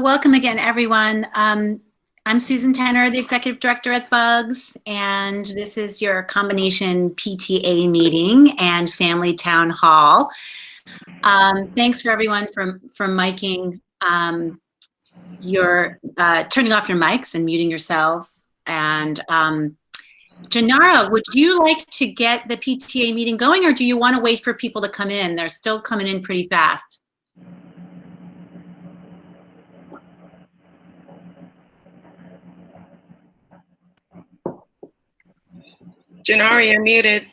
Welcome again, everyone. I'm Susan Tenner, the Executive Director at Bugs, and this is your combination PTA meeting and Family Town Hall. Thanks for everyone from miking turning off your mics and muting yourselves. And Janara, would you like to get the PTA meeting going, or do you want to wait for people to come in? They're still coming in pretty fast. Janara, you're muted.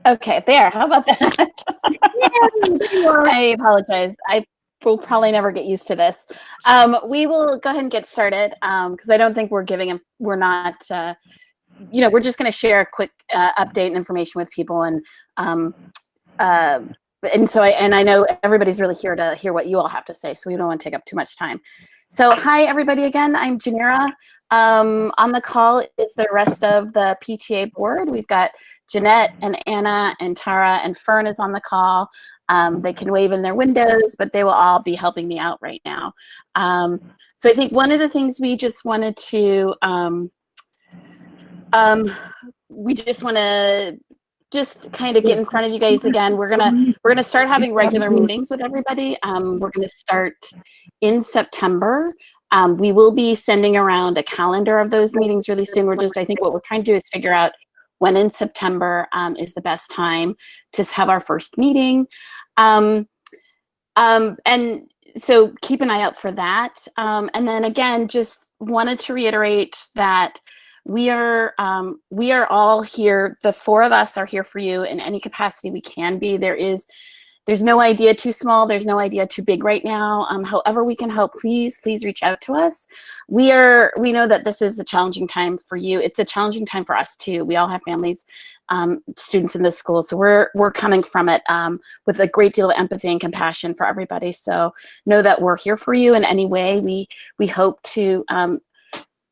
Okay, there. How about that? I apologize. I will probably never get used to this. We will go ahead and get started because I don't think we're not, we're just going to share a quick update and information with people. And so I know everybody's really here to hear what you all have to say, so we don't want to take up too much time. So hi, everybody again. I'm Janira. On the call is the rest of the PTA board. We've got Jeanette and Anna and Tara, and Fern is on the call. They can wave in their windows, but they will all be helping me out right now. So I think one of the things we just wanted to, just kind of get in front of you guys again. We're gonna start having regular meetings with everybody. We're gonna start in September. We will be sending around a calendar of those meetings really soon. I think what we're trying to do is figure out when in September is the best time to have our first meeting. And so keep an eye out for that. And then again, just wanted to reiterate that we are all here. The four of us are here for you in any capacity we can be. There's no idea too small. There's no idea too big right now. However we can help, please reach out to us. We know that this is a challenging time for you. It's a challenging time for us too. We all have families, students in this school, so we're coming from it with a great deal of empathy and compassion for everybody. So know that we're here for you in any way. We hope to.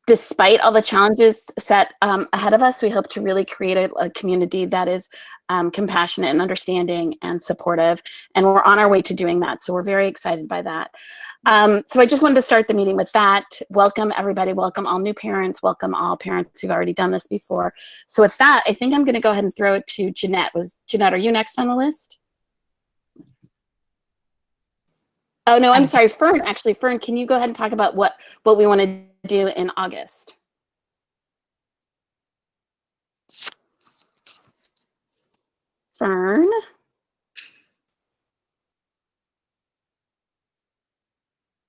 Despite all the challenges set ahead of us, we hope to really create a community that is compassionate and understanding and supportive, and we're on our way to doing that. So we're very excited by that. So I just wanted to start the meeting with that. Welcome everybody, welcome all new parents, welcome all parents who've already done this before. So with that, I think I'm gonna go ahead and throw it to Jeanette. Jeanette, are you next on the list? Oh no, I'm sorry, Fern, actually. Fern, can you go ahead and talk about what we want to do in August? Fern?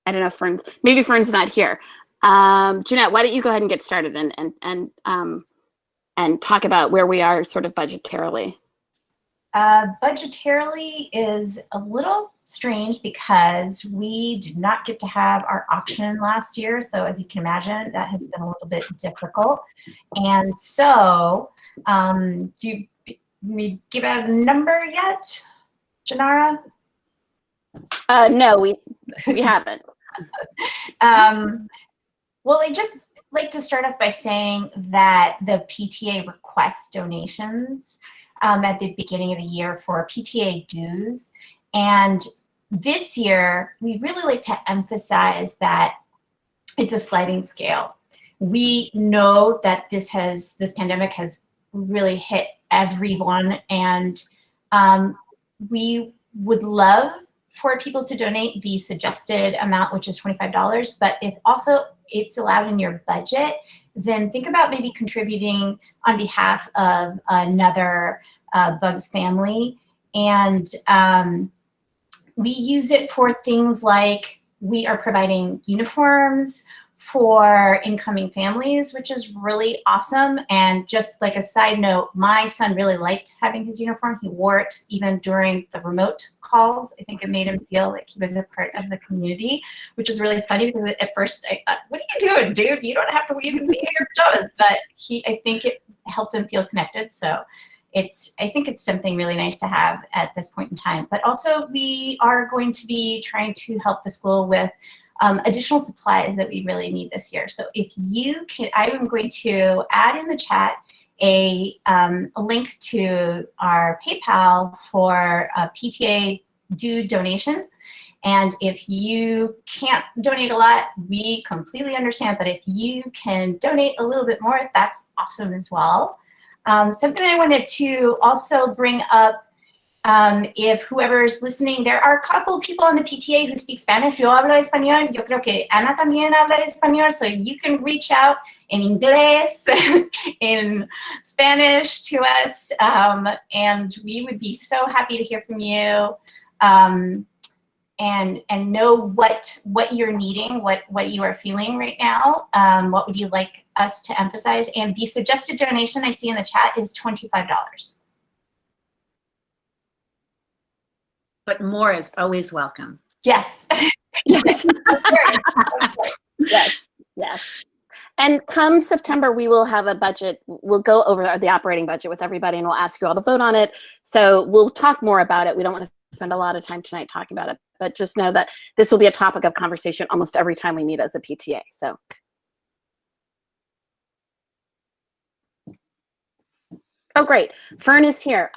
I don't know if maybe Fern's not here. Jeanette, why don't you go ahead and get started and talk about where we are sort of budgetarily. Budgetarily is a little strange because we did not get to have our auction last year. So as you can imagine, that has been a little bit difficult. And so do we give out a number yet, Janara? No, we haven't. Well, I just like to start off by saying that the PTA requests donations at the beginning of the year for PTA dues. And this year, we really like to emphasize that it's a sliding scale. We know that this pandemic has really hit everyone, and we would love for people to donate the suggested amount, which is $25, but if also it's allowed in your budget, then think about maybe contributing on behalf of another Bugs family. And we use it for things like we are providing uniforms for incoming families, which is really awesome. And just like a side note, my son really liked having his uniform. He wore it even during the remote calls. I think it made him feel like he was a part of the community, which is really funny because at first I thought, what are you doing, dude? You don't have to even be in your pajamas. But I think it helped him feel connected. So I think it's something really nice to have at this point in time. But also we are going to be trying to help the school with additional supplies that we really need this year. So if you can, I am going to add in the chat a link to our PayPal for a PTA due donation. And if you can't donate a lot, we completely understand. But if you can donate a little bit more, that's awesome as well. Something I wanted to also bring up, if whoever's listening, there are a couple people on the PTA who speak Spanish. Yo hablo español. Yo creo que Ana también habla español. So you can reach out in inglés, in Spanish to us. And we would be so happy to hear from you. And know what you're needing, what you are feeling right now. What would you like us to emphasize? And the suggested donation I see in the chat is $25. But more is always welcome. Yes. Yes. Yes. Yes. And come September, we will have a budget. We'll go over the operating budget with everybody, and we'll ask you all to vote on it. So we'll talk more about it. We don't want to spend a lot of time tonight talking about it, but just know that this will be a topic of conversation almost every time we meet as a PTA. So. Oh, great. Fern is here.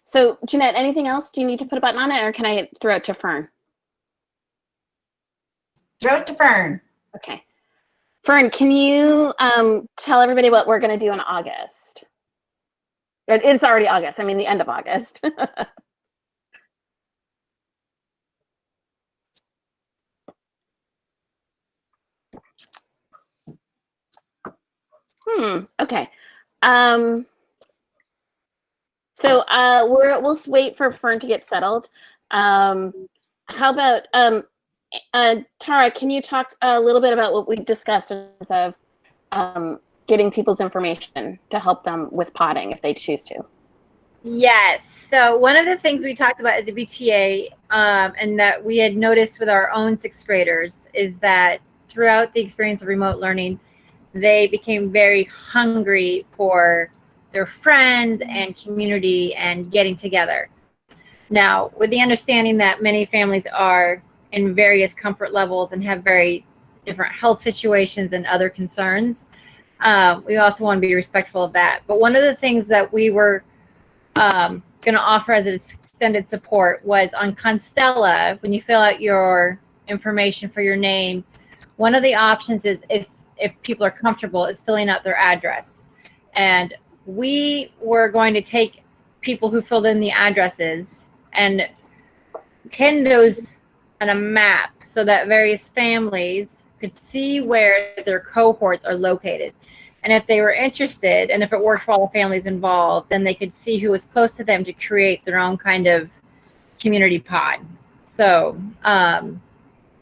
So Jeanette, anything else? Do you need to put a button on it, or can I throw it to Fern? Throw it to Fern. Okay. Fern, can you tell everybody what we're going to do in August? It's already August. I mean, the end of August. Okay. So we'll wait for Fern to get settled. How about Tara? Can you talk a little bit about what we discussed in terms of getting people's information to help them with potting if they choose to? Yes. So one of the things we talked about as a PTA, and that we had noticed with our own sixth graders, is that throughout the experience of remote learning, they became very hungry for their friends and community and getting together. Now, with the understanding that many families are in various comfort levels and have very different health situations and other concerns, we also want to be respectful of that. But one of the things that we were going to offer as an extended support was on Constella, when you fill out your information for your name, one of the options is, if people are comfortable, is filling out their address. And we were going to take people who filled in the addresses and pin those on a map so that various families could see where their cohorts are located. And if they were interested, and if it worked for all the families involved, then they could see who was close to them to create their own kind of community pod. So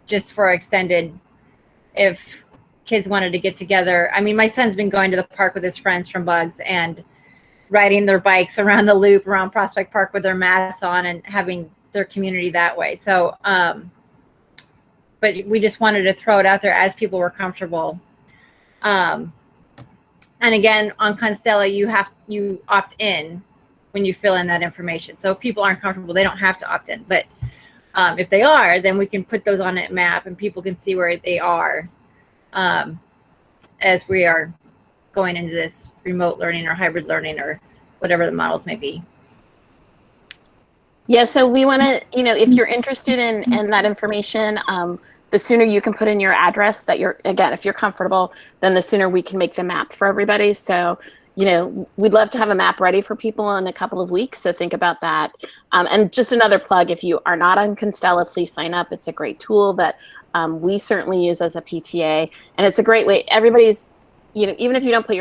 just for extended, if kids wanted to get together. I mean, my son's been going to the park with his friends from Bugs and riding their bikes around the loop around Prospect Park with their masks on and having their community that way. So, but we just wanted to throw it out there as people were comfortable. And again, on Constella, you opt in when you fill in that information. So if people aren't comfortable, they don't have to opt in. But if they are, then we can put those on that map and people can see where they are as we are going into this remote learning or hybrid learning or whatever the models may be. Yeah, so we want to, if you're interested in that information, the sooner you can put in your address that again, if you're comfortable, then the sooner we can make the map for everybody. So, we'd love to have a map ready for people in a couple of weeks. So think about that. And just another plug, if you are not on Constella, please sign up. It's a great tool that we certainly use as a PTA. And it's a great way. Everybody's, even if you don't put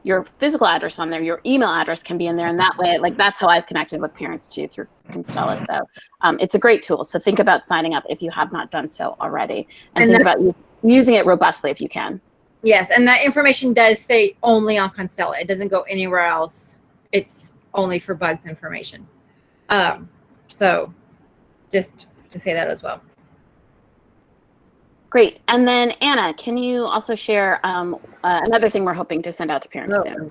your physical address on there, your email address can be in there. And that way, that's how I've connected with parents too, through Constella. So it's a great tool. So think about signing up if you have not done so already. And think about using it robustly if you can. Yes, and that information does stay only on Constella. It doesn't go anywhere else. It's only for Bugs information. So just to say that as well. Great. And then Anna, can you also share another thing we're hoping to send out to parents soon?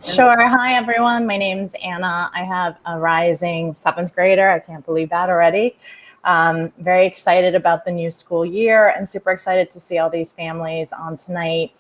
Sure. Hi, everyone. My name's Anna. I have a rising 7th grader. I can't believe that already. Very excited about the new school year and super excited to see all these families on tonight.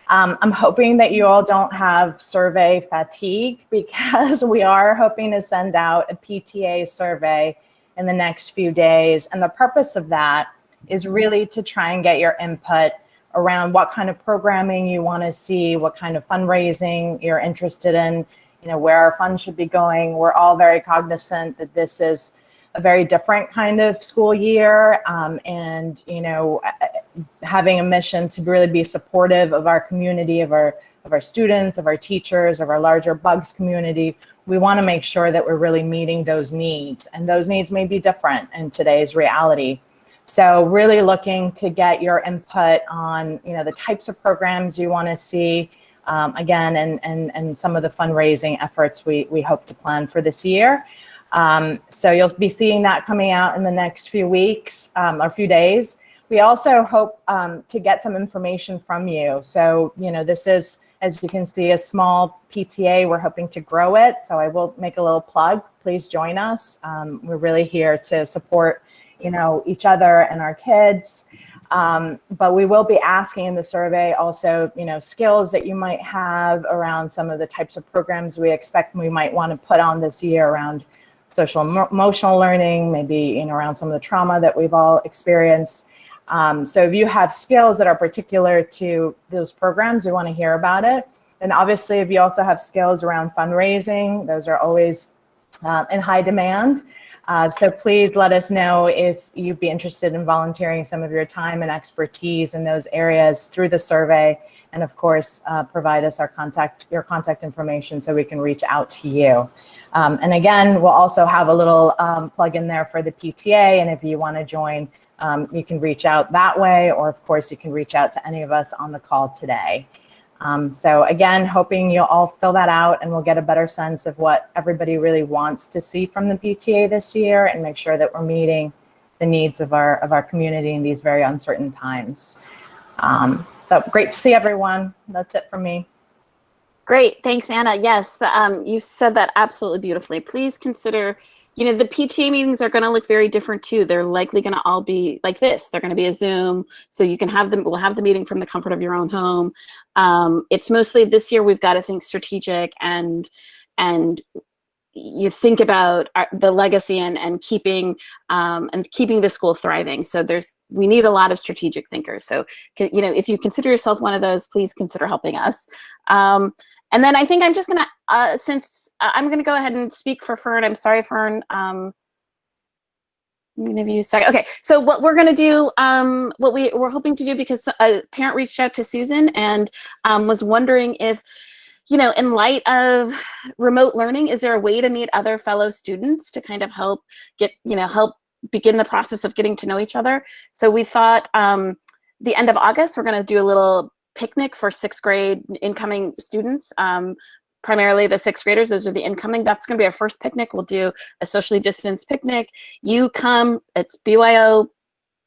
I'm hoping that you all don't have survey fatigue because we are hoping to send out a PTA survey in the next few days. And the purpose of that is really to try and get your input around what kind of programming you want to see, what kind of fundraising you're interested in, where our funds should be going. We're all very cognizant that this is a very different kind of school year, and having a mission to really be supportive of our community, of our students, of our teachers, of our larger Bugs community. We want to make sure that we're really meeting those needs, and those needs may be different in today's reality. So really looking to get your input on the types of programs you want to see, again, and some of the fundraising efforts we hope to plan for this year. So you'll be seeing that coming out in the next few weeks or few days. We also hope to get some information from you. So, this is, as you can see, a small PTA. We're hoping to grow it. So I will make a little plug. Please join us. We're really here to support, each other and our kids. But we will be asking in the survey also, skills that you might have around some of the types of programs we expect we might want to put on this year around social emotional learning, maybe around some of the trauma that we've all experienced. So if you have skills that are particular to those programs, we want to hear about it. And obviously, if you also have skills around fundraising, those are always in high demand. So please let us know if you'd be interested in volunteering some of your time and expertise in those areas through the survey. And of course, provide us your contact information so we can reach out to you. And again, we'll also have a little plug in there for the PTA. And if you want to join, you can reach out that way, or of course, you can reach out to any of us on the call today. So again, hoping you'll all fill that out and we'll get a better sense of what everybody really wants to see from the PTA this year and make sure that we're meeting the needs of our community in these very uncertain times. So great to see everyone. That's it from me. Great, thanks, Anna. Yes, you said that absolutely beautifully. Please consider, the PTA meetings are going to look very different too. They're likely going to all be like this. They're going to be a Zoom, so you can have them. We'll have the meeting from the comfort of your own home. It's mostly this year we've got to think strategic and you think about the legacy and keeping the school thriving. So we need a lot of strategic thinkers. So if you consider yourself one of those, please consider helping us. And then I think I'm just gonna since I'm gonna go ahead and speak for Fern. I'm sorry, Fern. I'm gonna give you a second. Okay, so what we're gonna do, what we're hoping to do, because a parent reached out to Susan and was wondering if, in light of remote learning, is there a way to meet other fellow students to kind of help begin the process of getting to know each other? So we thought the end of August, we're gonna do a little picnic for 6th grade incoming students, primarily the 6th graders. Those are the incoming. That's gonna be our first picnic. We'll do a socially distanced picnic. You come, it's BYO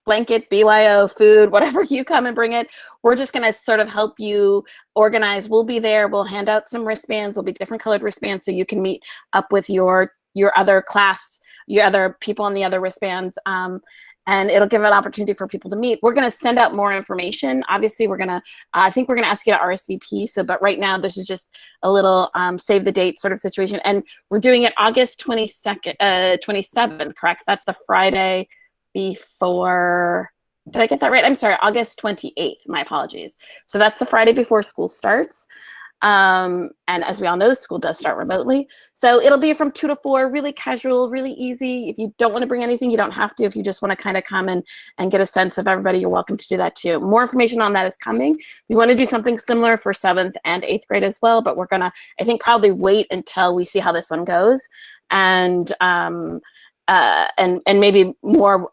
blanket, BYO food, whatever, you come and bring it. We're just gonna sort of help you organize. We'll be there, we'll hand out some wristbands. There'll be different colored wristbands so you can meet up with your other class, your other people on the other wristbands. And it'll give an opportunity for people to meet. We're gonna send out more information. Obviously, I think we're gonna ask you to RSVP. But right now, this is just a little save the date sort of situation. And we're doing it August 27th, correct? That's the Friday before, did I get that right? I'm sorry, August 28th, my apologies. So that's the Friday before school starts. And as we all know, school does start remotely. So it'll be from 2 to 4, really casual, really easy. If you don't want to bring anything, you don't have to. If you just want to kind of come and get a sense of everybody, you're welcome to do that too. More information on that is coming. We want to do something similar for 7th and 8th grade as well, but we're gonna, I think, probably wait until we see how this one goes. And maybe more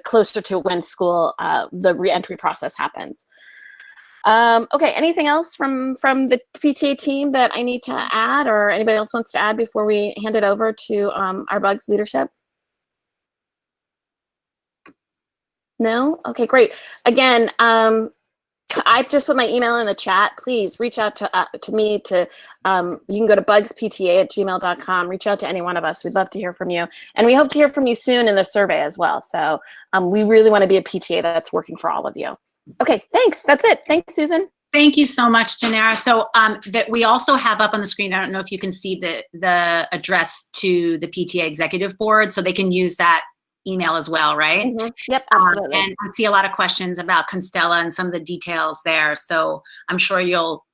closer to when school, the reentry process happens. Okay, anything else from the PTA team that I need to add, or anybody else wants to add before we hand it over to our Bugs leadership? No? Okay, great. Again, I just put my email in the chat. Please reach out to me. You can go to bugspta@gmail.com. Reach out to any one of us. We'd love to hear from you. And we hope to hear from you soon in the survey as well. So we really want to be a PTA that's working for all of you. Okay, thanks. That's it. Thanks, Susan. Thank you so much, Janara. So that we also have up on the screen, I don't know if you can see the address to the PTA Executive Board, so they can use that email as well, right? Mm-hmm. Yep, absolutely. And I see a lot of questions about Constella and some of the details there. So I'm sure you'll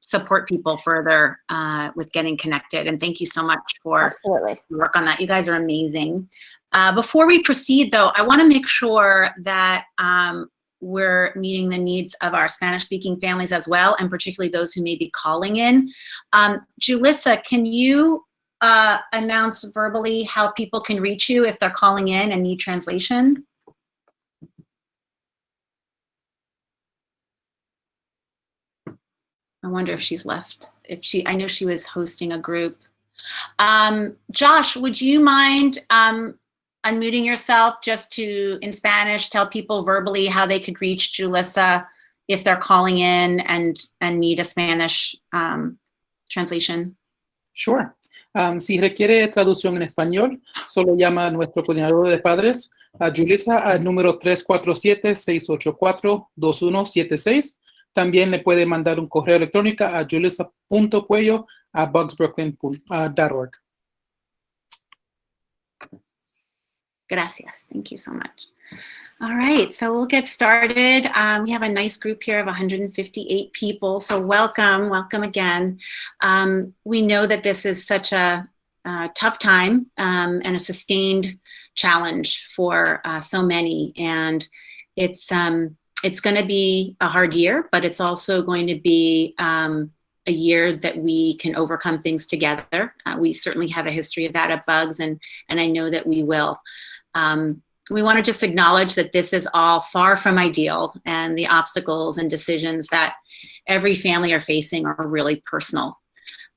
support people further with getting connected. And thank you so much for absolutely work on that. You guys are amazing. Before we proceed, though, I want to make sure that we're meeting the needs of our Spanish-speaking families as well, and particularly those who may be calling in. Julissa, can you announce verbally how people can reach you if they're calling in and need translation? I wonder if she's left. I know she was hosting a group. Josh, would you mind unmuting yourself just to, in Spanish, tell people verbally how they could reach Julissa if they're calling in and need a Spanish translation? Sure. Si requiere traducción en español, solo llama a nuestro coordinador de padres, a Julissa, al número 347-684-2176. También le puede mandar un correo electrónico a julissa.cuello@bugsbrooklyn.org. Gracias. Thank you so much. All right, so we'll get started. We have a nice group here of 158 people, so welcome again. We know that this is such a tough time and a sustained challenge for so many, and it's going to be a hard year, but it's also going to be a year that we can overcome things together. We certainly have a history of that at Bugs, and I know that we will. We want to just acknowledge that this is all far from ideal, and the obstacles and decisions that every family are facing are really personal.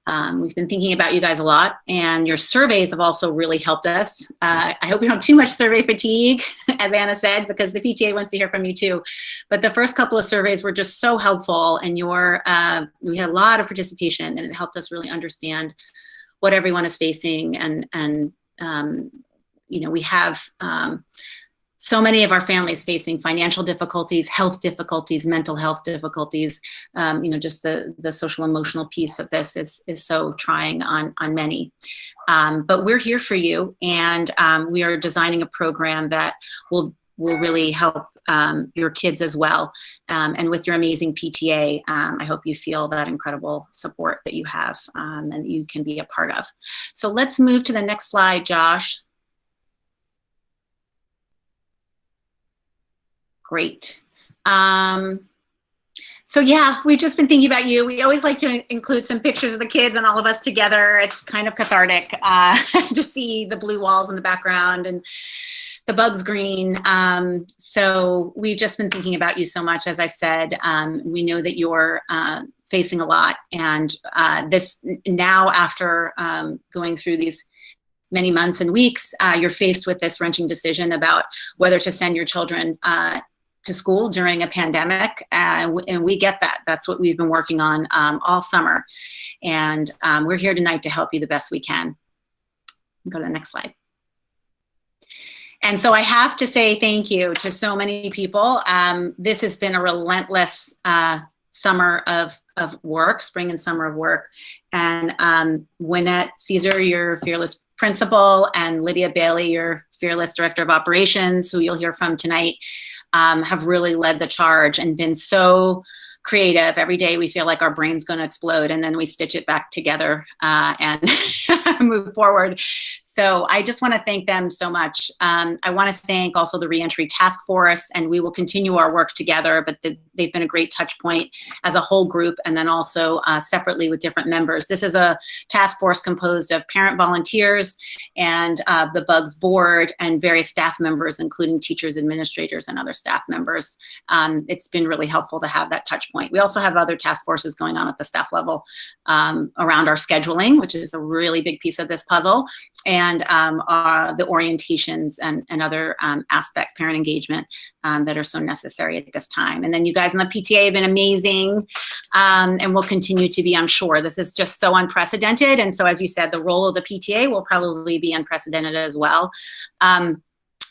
We've been thinking about you guys a lot, and your surveys have also really helped us. I hope you don't have too much survey fatigue, as Anna said, because the PTA wants to hear from you too. But the first couple of surveys were just so helpful, and we had a lot of participation, and it helped us really understand what everyone is facing. And you know, we have so many of our families facing financial difficulties, health difficulties, mental health difficulties. You know, just the social emotional piece of this is so trying on many. But we're here for you, and we are designing a program that will really help your kids as well. And with your amazing PTA, I hope you feel that incredible support that you have and that you can be a part of. So let's move to the next slide, Josh. Great. So yeah, we've just been thinking about you. We always like to include some pictures of the kids and all of us together. It's kind of cathartic to see the blue walls in the background and the bugs green. So we've just been thinking about you so much, as I've said. We know that you're facing a lot, and this now after going through these many months and weeks, you're faced with this wrenching decision about whether to send your children to school during a pandemic, and we get that. That's what we've been working on all summer, and we're here tonight to help you the best we can. Go to the next slide. And so I have to say thank you to so many people. This has been a relentless summer of work, spring and summer of work. And Wynette Caesar, your fearless principal, and Lydia Bailey, your fearless director of operations, who you'll hear from tonight, have really led the charge and been so creative. Every day we feel like our brain's going to explode, and then we stitch it back together and move forward. So I just want to thank them so much. I want to thank also the Reentry Task Force, and we will continue our work together, but they've been a great touch point as a whole group, and then also separately with different members. This is a task force composed of parent volunteers and the Bugs board and various staff members, including teachers, administrators, and other staff members. It's been really helpful to have that touch point point. We also have other task forces going on at the staff level around our scheduling, which is a really big piece of this puzzle, and the orientations and other aspects, parent engagement, that are so necessary at this time. And then you guys in the PTA have been amazing, and will continue to be, I'm sure. This is just so unprecedented. And so, as you said, the role of the PTA will probably be unprecedented as well.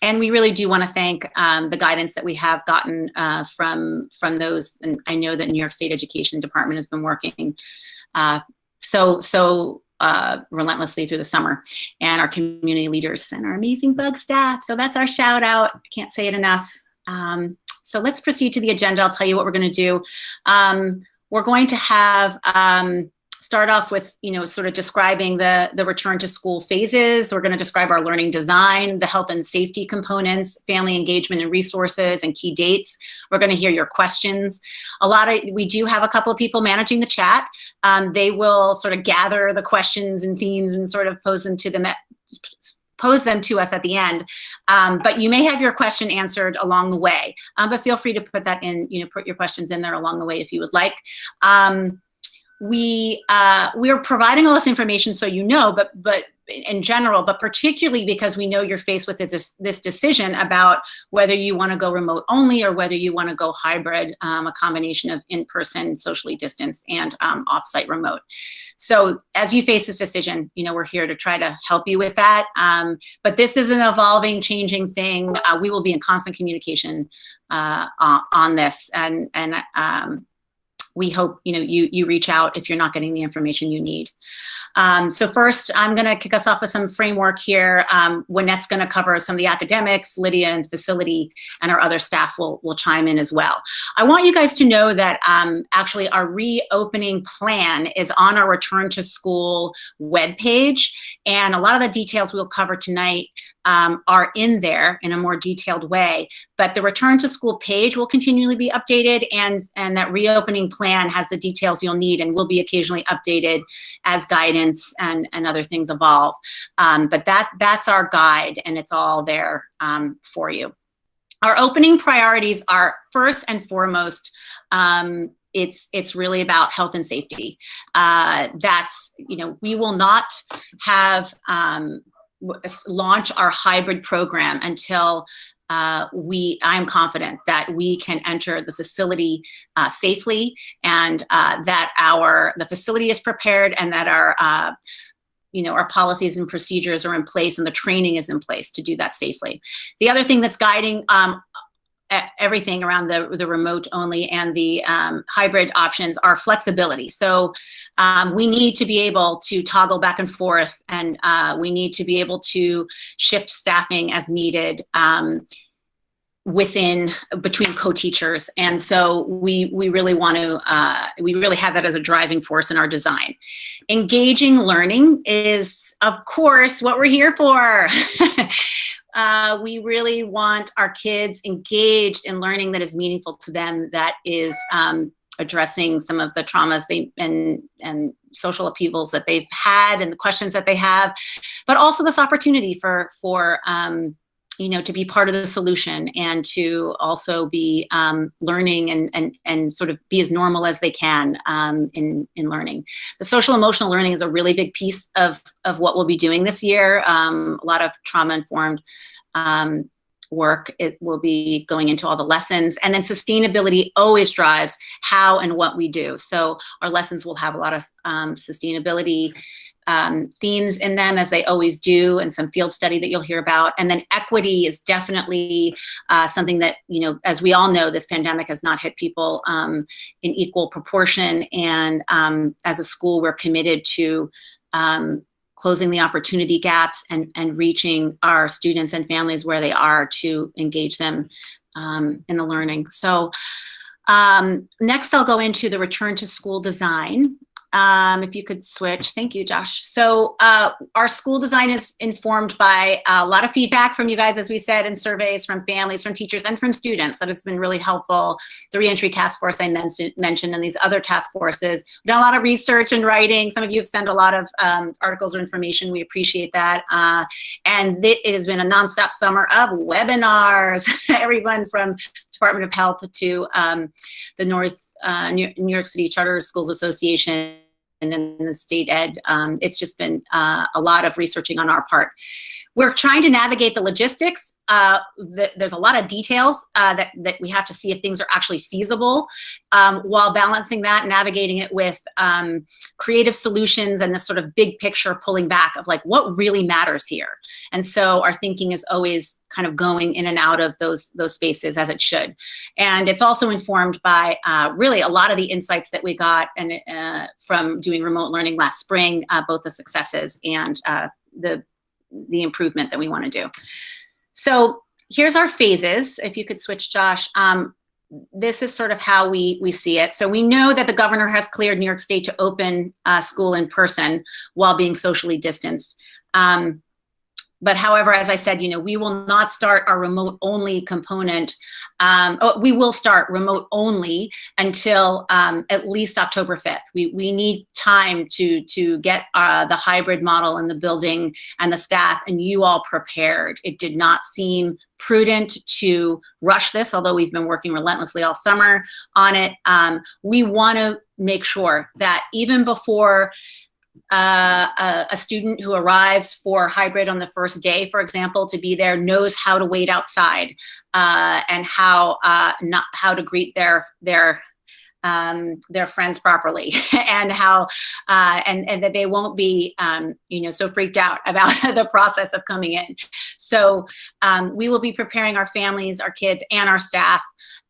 And we really do want to thank the guidance that we have gotten from those. And I know that New York State Education Department has been working so relentlessly through the summer, and our community leaders and our amazing bug staff. So that's our shout out. I can't say it enough. So let's proceed to the agenda. I'll tell you what we're going to do. We're going to have start off with, sort of describing the return to school phases. We're going to describe our learning design, the health and safety components, family engagement and resources, and key dates. We're going to hear your questions. We do have a couple of people managing the chat. They will sort of gather the questions and themes and sort of pose them to us at the end. But you may have your question answered along the way. But feel free to put that in, put your questions in there along the way if you would like. We are providing all this information so but in general, but particularly because we know you're faced with this decision about whether you want to go remote only or whether you want to go hybrid, a combination of in-person, socially distanced, and off-site remote. So as you face this decision, we're here to try to help you with that. But this is an evolving, changing thing. We will be in constant communication on this, and we hope you reach out if you're not getting the information you need. So first, I'm going to kick us off with some framework here. Wynette's going to cover some of the academics, Lydia and facility, and our other staff will chime in as well. I want you guys to know that actually our reopening plan is on our Return to School webpage, and a lot of the details we'll cover tonight are in there in a more detailed way. But the Return to School page will continually be updated, and that reopening plan has the details you'll need and will be occasionally updated as guidance and other things evolve. But that's our guide, and it's all there for you. Our opening priorities are first and foremost, it's really about health and safety. We will not have launch our hybrid program until I'm confident that we can enter the facility safely, and that the facility is prepared, and that our policies and procedures are in place, and the training is in place to do that safely. The other thing that's guiding everything around the remote only and the hybrid options are flexibility. So we need to be able to toggle back and forth, and we need to be able to shift staffing as needed between co-teachers. And so we really want to, we really have that as a driving force in our design. Engaging learning is, of course, what we're here for. We really want our kids engaged in learning that is meaningful to them, that is addressing some of the traumas and social upheavals that they've had and the questions that they have, but also this opportunity for to be part of the solution, and to also be learning and sort of be as normal as they can in learning. The social emotional learning is a really big piece of what we'll be doing this year. A lot of trauma-informed work. It will be going into all the lessons, and then sustainability always drives how and what we do. So our lessons will have a lot of sustainability themes in them, as they always do, and some field study that you'll hear about. And then equity is definitely something that, as we all know, this pandemic has not hit people in equal proportion. And as a school, we're committed to closing the opportunity gaps and reaching our students and families where they are to engage them in the learning. So next, I'll go into the return to school design. If you could switch. Thank you, Josh. So our school design is informed by a lot of feedback from you guys, as we said, and surveys from families, from teachers, and from students. That has been really helpful. The reentry task force I mentioned, and these other task forces. We've done a lot of research and writing. Some of you have sent a lot of articles or information. We appreciate that. And it has been a nonstop summer of webinars. Everyone from Department of Health to the New York City Charter Schools Association and then the state ed. It's just been a lot of researching on our part. We're trying to navigate the logistics. There's a lot of details that we have to see if things are actually feasible, while balancing that, navigating it with creative solutions and this sort of big picture pulling back of like what really matters here. And so our thinking is always kind of going in and out of those spaces as it should. And it's also informed by really a lot of the insights that we got from doing remote learning last spring, both the successes and the improvement that we want to do. So here's our phases. If you could switch, Josh. This is sort of how we see it. So we know that the governor has cleared New York State to open school in person while being socially distanced. But however, as I said, we will not start our remote only component. We will start remote only until at least October 5th. We need time to get the hybrid model in the building and the staff and you all prepared. It did not seem prudent to rush this, although we've been working relentlessly all summer on it. We want to make sure that even before a student who arrives for hybrid on the first day, for example, to be there, knows how to wait outside and how to greet their friends properly, and how and that they won't be so freaked out about the process of coming in. So we will be preparing our families, our kids, and our staff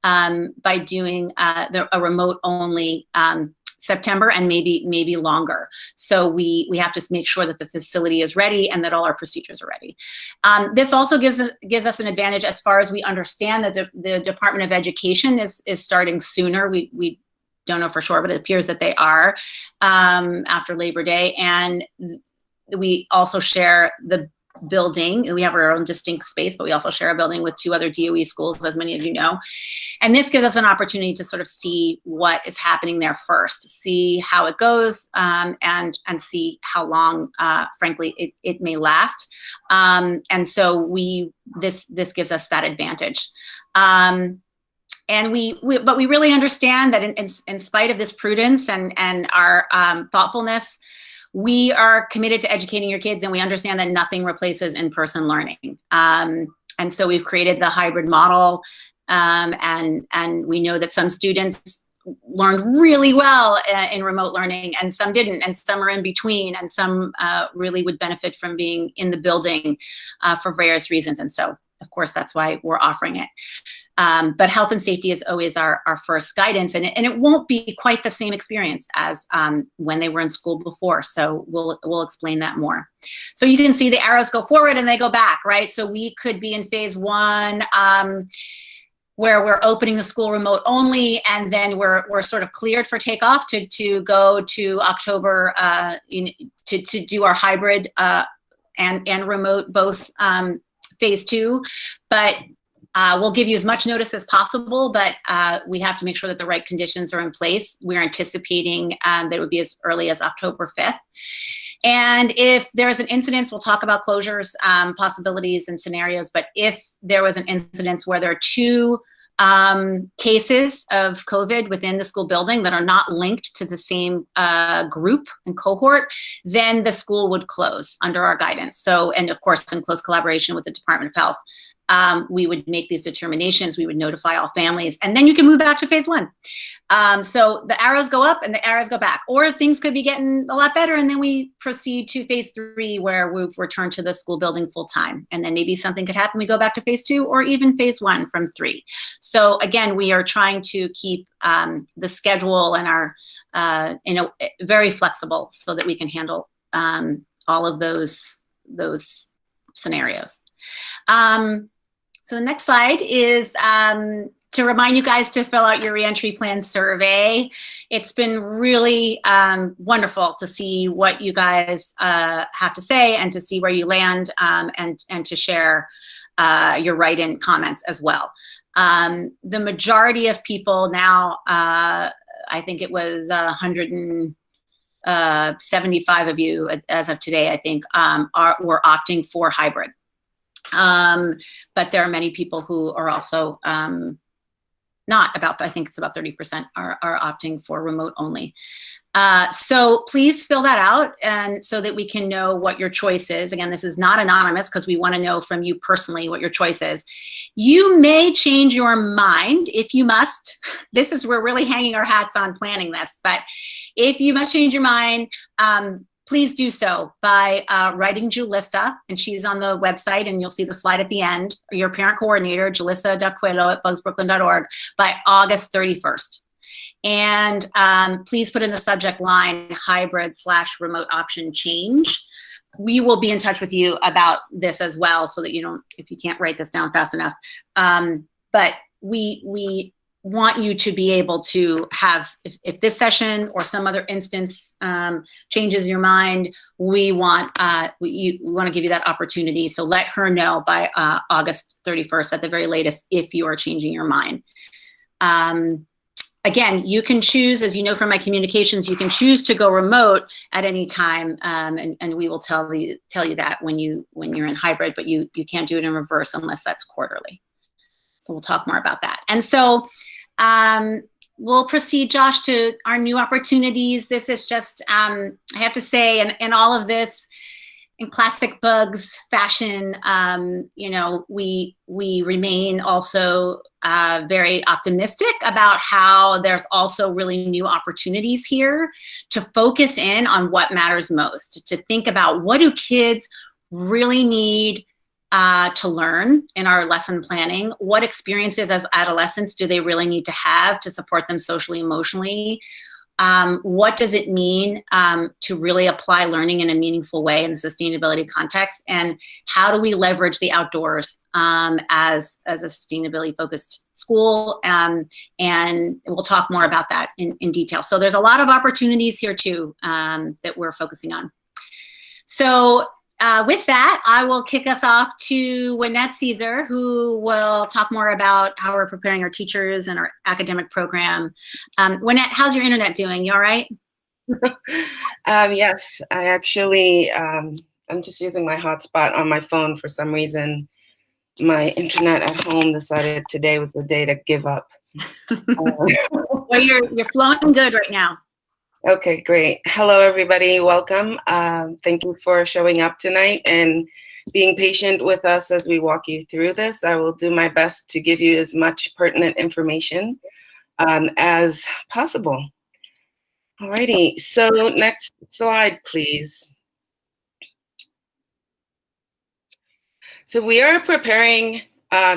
by doing a remote only September and maybe longer. So we have to make sure that the facility is ready and that all our procedures are ready. This also gives us an advantage as far as we understand that the Department of Education is starting sooner. We don't know for sure, but it appears that they are after Labor Day. And we also share the building. We have our own distinct space, but we also share a building with 2 other DOE schools, as many of you know. And this gives us an opportunity to sort of see what is happening there first, see how it goes, and see how long, frankly, it may last. And so this gives us that advantage. And we really understand that in spite of this prudence and our thoughtfulness, we are committed to educating your kids, and we understand that nothing replaces in-person learning. And so we've created the hybrid model, and we know that some students learned really well in remote learning, and some didn't, and some are in between, and some really would benefit from being in the building for various reasons. And so, of course, that's why we're offering it. But health and safety is always our first guidance, and it won't be quite the same experience as when they were in school before. So we'll explain that more. So you can see the arrows go forward and they go back, right? So we could be in phase 1, where we're opening the school remote only, and then we're sort of cleared for takeoff to go to October to do our hybrid and remote, both phase 2, but. We'll give you as much notice as possible, but we have to make sure that the right conditions are in place. We're anticipating that it would be as early as October 5th. And if there's an incidence, we'll talk about closures, possibilities and scenarios. But if there was an incidence where there are 2 cases of COVID within the school building that are not linked to the same group and cohort, then the school would close under our guidance. So, and of course, in close collaboration with the Department of Health. We would make these determinations, we would notify all families, and then you can move back to phase 1. So the arrows go up and the arrows go back, or things could be getting a lot better, and then we proceed to phase 3, where we've returned to the school building full time. And then maybe something could happen, we go back to phase 2, or even phase 1 from 3. So again, we are trying to keep the schedule and our very flexible so that we can handle all of those scenarios. So the next slide is to remind you guys to fill out your reentry plan survey. It's been really wonderful to see what you guys have to say and to see where you land, and to share your write-in comments as well. The majority of people now, I think it was 175 of you as of today, I think, were opting for hybrid. But there are many people who are also not about, I think it's about 30% are opting for remote only. So please fill that out, and so that we can know what your choice is. Again, this is not anonymous because we want to know from you personally what your choice is. You may change your mind if you must. This is, we're really hanging our hats on planning this, but if you must change your mind, please do so by writing Julissa, and she's on the website, and you'll see the slide at the end, or your parent coordinator, julissa.coelho@bugsbrooklyn.org, by August 31st. And please put in the subject line hybrid/remote option change. We will be in touch with you about this as well, so that you don't, if you can't write this down fast enough. But we want you to be able to have, if this session or some other instance changes your mind, we want to give you that opportunity. So let her know by August 31st at the very latest if you are changing your mind. Again, you can choose, as you know from my communications, you can choose to go remote at any time, and we will tell you that when you're in hybrid, but you can't do it in reverse unless that's quarterly. So we'll talk more about that. And so we'll proceed, Josh, to our new opportunities. This is just, I have to say, in all of this, in classic Bugs fashion, you know, we remain also very optimistic about how there's also really new opportunities here to focus in on what matters most, to think about what do kids really need to learn in our lesson planning, what experiences as adolescents do they really need to have to support them socially, emotionally. What does it mean to really apply learning in a meaningful way in the sustainability context? And how do we leverage the outdoors as a sustainability focused school? And we'll talk more about that in detail. So there's a lot of opportunities here too that we're focusing on. So with that, I will kick us off to Wynette Caesar, who will talk more about how we're preparing our teachers and our academic program. Wynette, how's your internet doing? You all right? Yes, I actually, I'm just using my hotspot on my phone. For some reason, my internet at home decided today was the day to give up. Well, you're flowing good right now. Okay, great. Hello, everybody. Welcome. Thank you for showing up tonight and being patient with us as we walk you through this. I will do my best to give you as much pertinent information as possible. Alrighty, so next slide, please. So we are preparing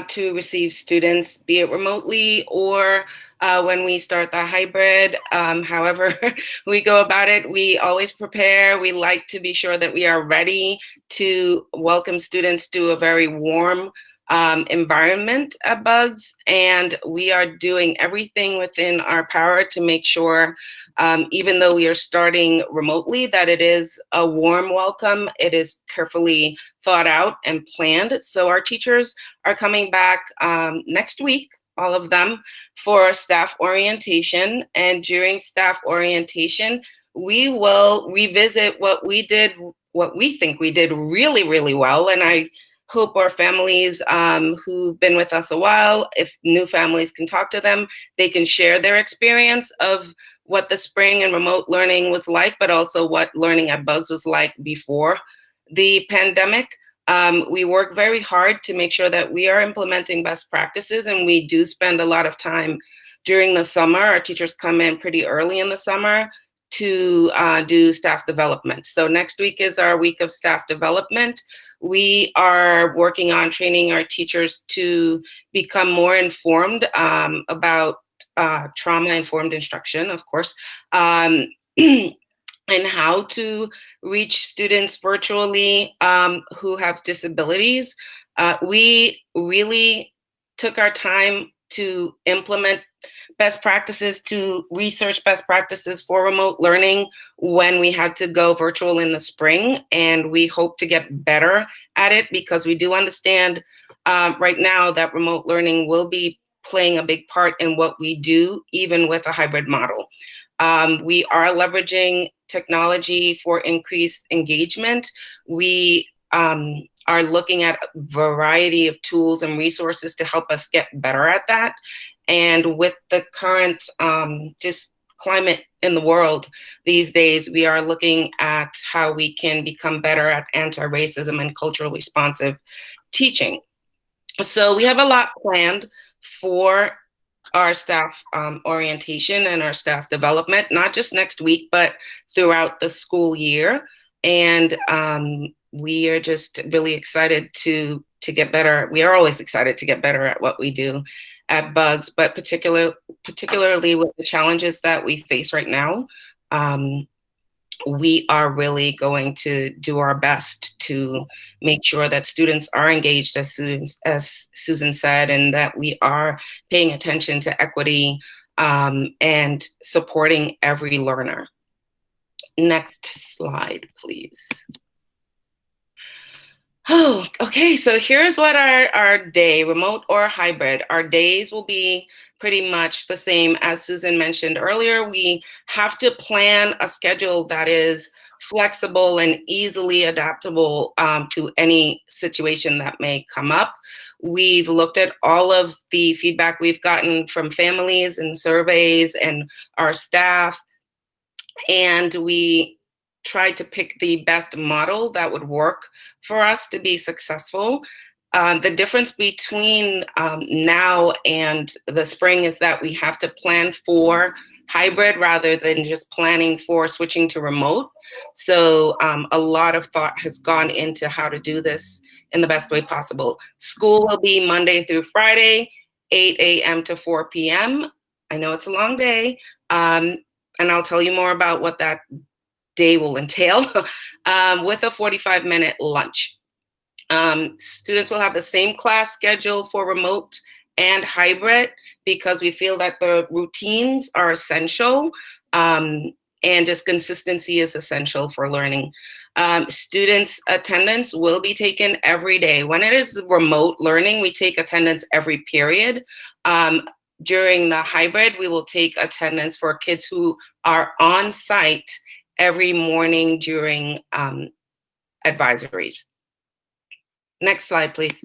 to receive students, be it remotely or when we start the hybrid. However we go about it, we always prepare. We like to be sure that we are ready to welcome students to a very warm environment at Bugs, and we are doing everything within our power to make sure, even though we are starting remotely, that it is a warm welcome. It is carefully thought out and planned. So our teachers are coming back next week, all of them, for staff orientation. And during staff orientation, we will revisit what we did, what we think we did really, really well. And I hope our families who've been with us a while, if new families can talk to them, they can share their experience of what the spring and remote learning was like, but also what learning at Bugs was like before the pandemic. We work very hard to make sure that we are implementing best practices, and we do spend a lot of time during the summer. Our teachers come in pretty early in the summer to do staff development. So next week is our week of staff development. We are working on training our teachers to become more informed about trauma-informed instruction, of course, and how to reach students virtually who have disabilities. We really took our time to implement best practices, to research best practices for remote learning when we had to go virtual in the spring. And we hope to get better at it, because we do understand right now that remote learning will be playing a big part in what we do, even with a hybrid model. We are leveraging technology for increased engagement. We are looking at a variety of tools and resources to help us get better at that. And with the current just climate in the world these days, we are looking at how we can become better at anti-racism and culturally responsive teaching. So we have a lot planned for our staff orientation and our staff development, not just next week, but throughout the school year. And we are just really excited to get better. We are always excited to get better at what we do at Bugs, but particularly with the challenges that we face right now, we are really going to do our best to make sure that students are engaged, as Susan said, and that we are paying attention to equity and supporting every learner. Next slide, please. Oh, okay, so here's what our day, remote or hybrid, our days will be pretty much the same as Susan mentioned earlier. We have to plan a schedule that is flexible and easily adaptable to any situation that may come up. We've looked at all of the feedback we've gotten from families and surveys and our staff, and we tried to pick the best model that would work for us to be successful. The difference between now and the spring is that we have to plan for hybrid rather than just planning for switching to remote. So a lot of thought has gone into how to do this in the best way possible. School will be Monday through Friday, 8 a.m. to 4 p.m. I know it's a long day, and I'll tell you more about what that day will entail with a 45-minute lunch. Students will have the same class schedule for remote and hybrid because we feel that the routines are essential and just consistency is essential for learning. Students' attendance will be taken every day. When it is remote learning, we take attendance every period. During the hybrid, we will take attendance for kids who are on site every morning during advisories. Next slide, please.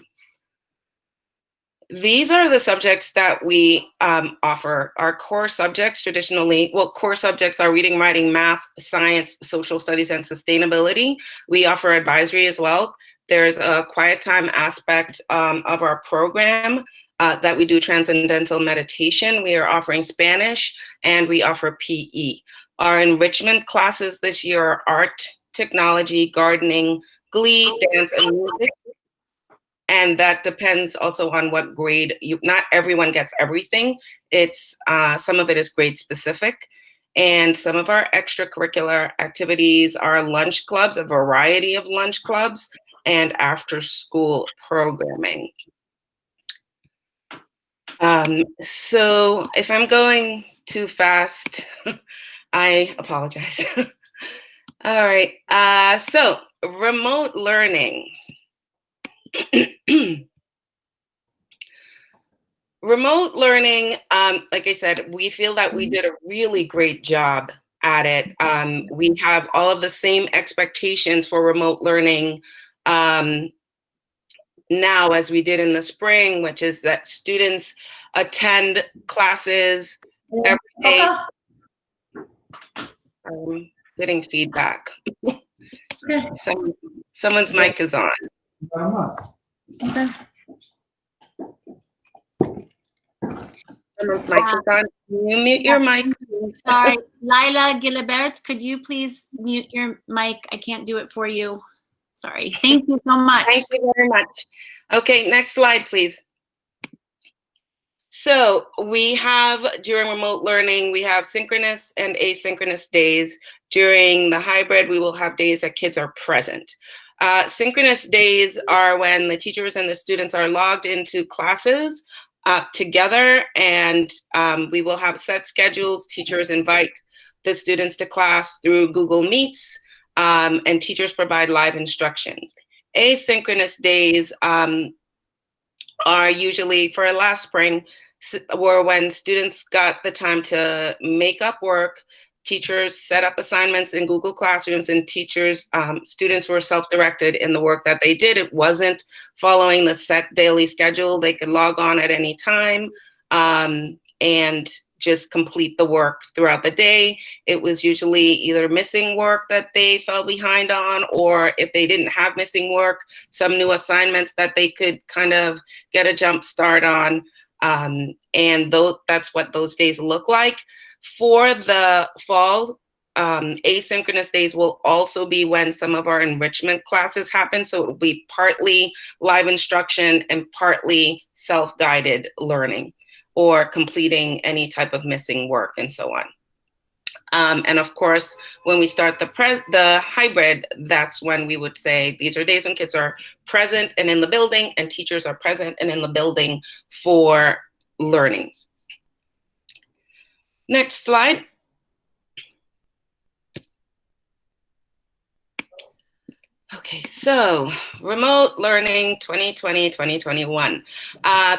These are the subjects that we offer. Our core subjects traditionally, well, core subjects are reading, writing, math, science, social studies, and sustainability. We offer advisory as well. There's a quiet time aspect of our program that we do transcendental meditation. We are offering Spanish and we offer PE. Our enrichment classes this year are art, technology, gardening, glee, dance, and music. And that depends also on what grade not everyone gets everything. It's some of it is grade specific. And some of our extracurricular activities are lunch clubs, a variety of lunch clubs, and after school programming. So if I'm going too fast, I apologize. All right, so remote learning. Remote learning, like I said, we feel that we did a really great job at it. We have all of the same expectations for remote learning now as we did in the spring, which is that students attend classes every day. I'm getting feedback. Someone's mic is on. Okay. Someone's mic is on. Can you mute your mic, please? Sorry, Lila Gilbert, could you please mute your mic? I can't do it for you. Sorry. Thank you so much. Thank you very much. Okay, next slide, please. So we have, during remote learning, we have synchronous and asynchronous days. During the hybrid, we will have days that kids are present. Synchronous days are when the teachers and the students are logged into classes together, and we will have set schedules. Teachers invite the students to class through Google Meets, and teachers provide live instructions. Asynchronous days are usually, for last spring, were when students got the time to make up work. Teachers set up assignments in Google Classrooms, and students were self-directed in the work that they did. It wasn't following the set daily schedule. They could log on at any time. and just complete the work throughout the day. It was usually either missing work that they fell behind on, or if they didn't have missing work, some new assignments that they could kind of get a jump start on. And that's what those days look like. For the fall, asynchronous days will also be when some of our enrichment classes happen. So it will be partly live instruction and partly self-guided learning, or completing any type of missing work and so on. And of course, when we start the hybrid, that's when we would say these are days when kids are present and in the building, and teachers are present and in the building for learning. Next slide. Okay, so remote learning 2020, 2021.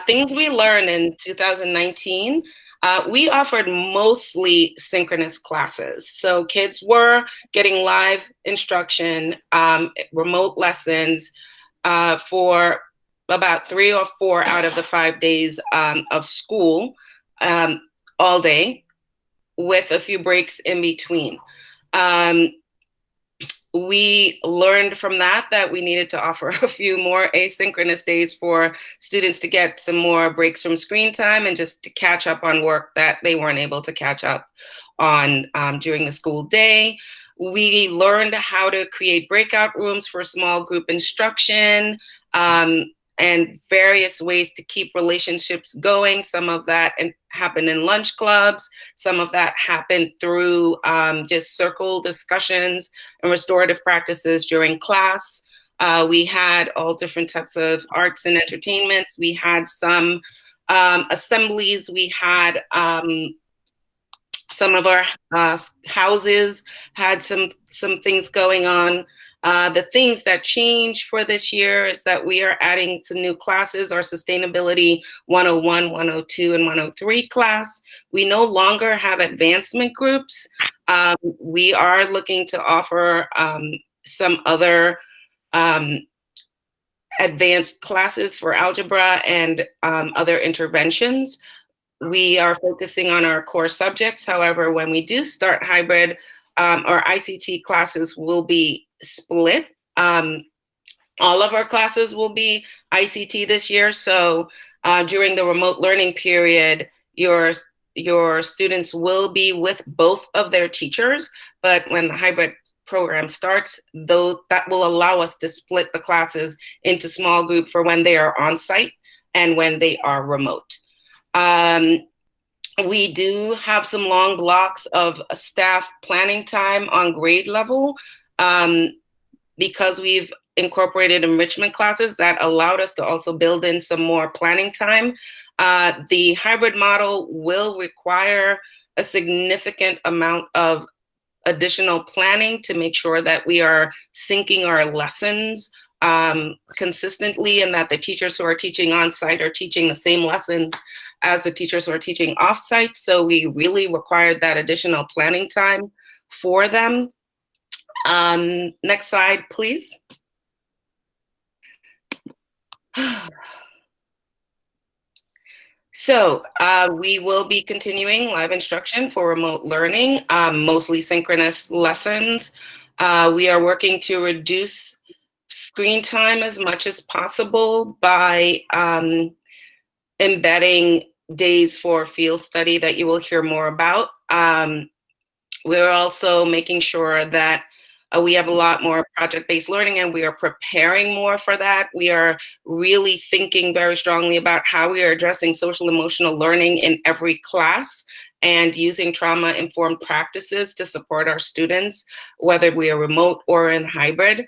Things we learned in 2019, we offered mostly synchronous classes. So kids were getting live instruction, remote lessons for about 3 or 4 out of the 5 days of school, all day, with a few breaks in between. We learned from that we needed to offer a few more asynchronous days for students to get some more breaks from screen time and just to catch up on work that they weren't able to catch up on during the school day. We learned how to create breakout rooms for small group instruction, and various ways to keep relationships going. Some of that happened in lunch clubs. Some of that happened through just circle discussions and restorative practices during class. We had all different types of arts and entertainments. We had some assemblies. We had some of our houses had some things going on. The things that change for this year is that we are adding some new classes, our Sustainability 101, 102, and 103 class. We no longer have advancement groups. We are looking to offer some other advanced classes for algebra and other interventions. We are focusing on our core subjects. However, when we do start hybrid, our ICT classes will be split. All of our classes will be ICT this year. So during the remote learning period, your students will be with both of their teachers. But when the hybrid program starts, that will allow us to split the classes into small group for when they are on site and when they are remote. We do have some long blocks of staff planning time on grade level. Because we've incorporated enrichment classes, that allowed us to also build in some more planning time. The hybrid model will require a significant amount of additional planning to make sure that we are syncing our lessons consistently, and that the teachers who are teaching on site are teaching the same lessons as the teachers who are teaching off site. So we really required that additional planning time for them. Next slide, please. So we will be continuing live instruction for remote learning, mostly synchronous lessons. We are working to reduce screen time as much as possible by embedding days for field study that you will hear more about. We're also making sure that we have a lot more project-based learning, and we are preparing more for that. We are really thinking very strongly about how we are addressing social emotional learning in every class and using trauma-informed practices to support our students, whether we are remote or in hybrid.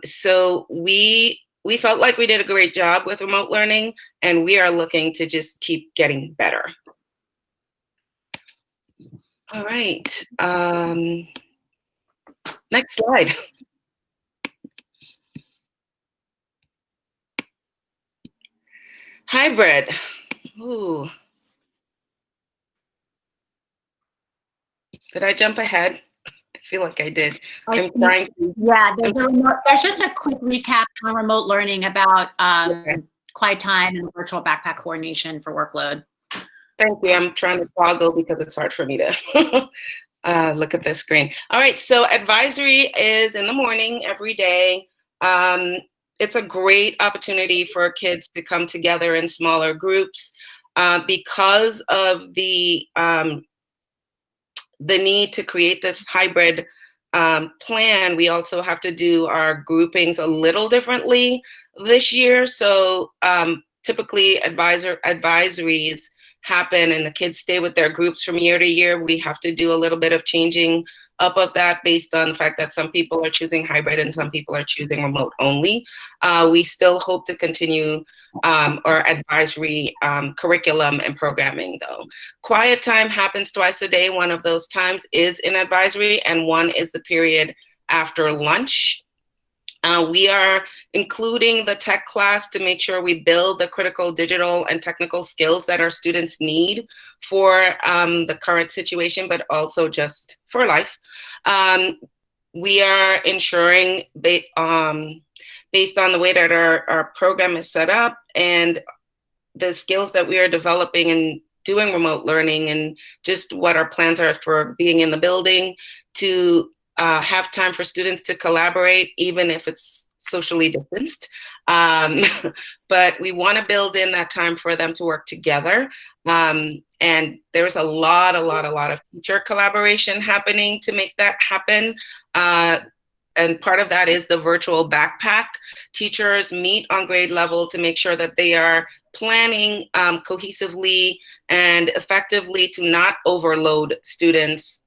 So we felt like we did a great job with remote learning, and we are looking to just keep getting better. All right. Next slide. Hybrid. Ooh. Did I jump ahead? I feel like I did. I'm trying to. Yeah, there's just a quick recap on remote learning about quiet time and virtual backpack coordination for workload. Thank you. I'm trying to toggle because it's hard for me to look at the screen. All right, so advisory is in the morning every day. It's a great opportunity for kids to come together in smaller groups because of the need to create this hybrid plan. We also have to do our groupings a little differently this year. So typically advisories happen and the kids stay with their groups from year to year. We have to do a little bit of changing up of that based on the fact that some people are choosing hybrid and some people are choosing remote only. We still hope to continue our advisory curriculum and programming though. Quiet time happens twice a day. One of those times is in advisory and one is the period after lunch. We are including the tech class to make sure we build the critical digital and technical skills that our students need for the current situation, but also just for life. We are ensuring, based on the way that our program is set up and the skills that we are developing and doing remote learning and just what our plans are for being in the building, to have time for students to collaborate, even if it's socially distanced. But we want to build in that time for them to work together. And there's a lot of teacher collaboration happening to make that happen. And part of that is the virtual backpack. Teachers meet on grade level to make sure that they are planning cohesively and effectively to not overload students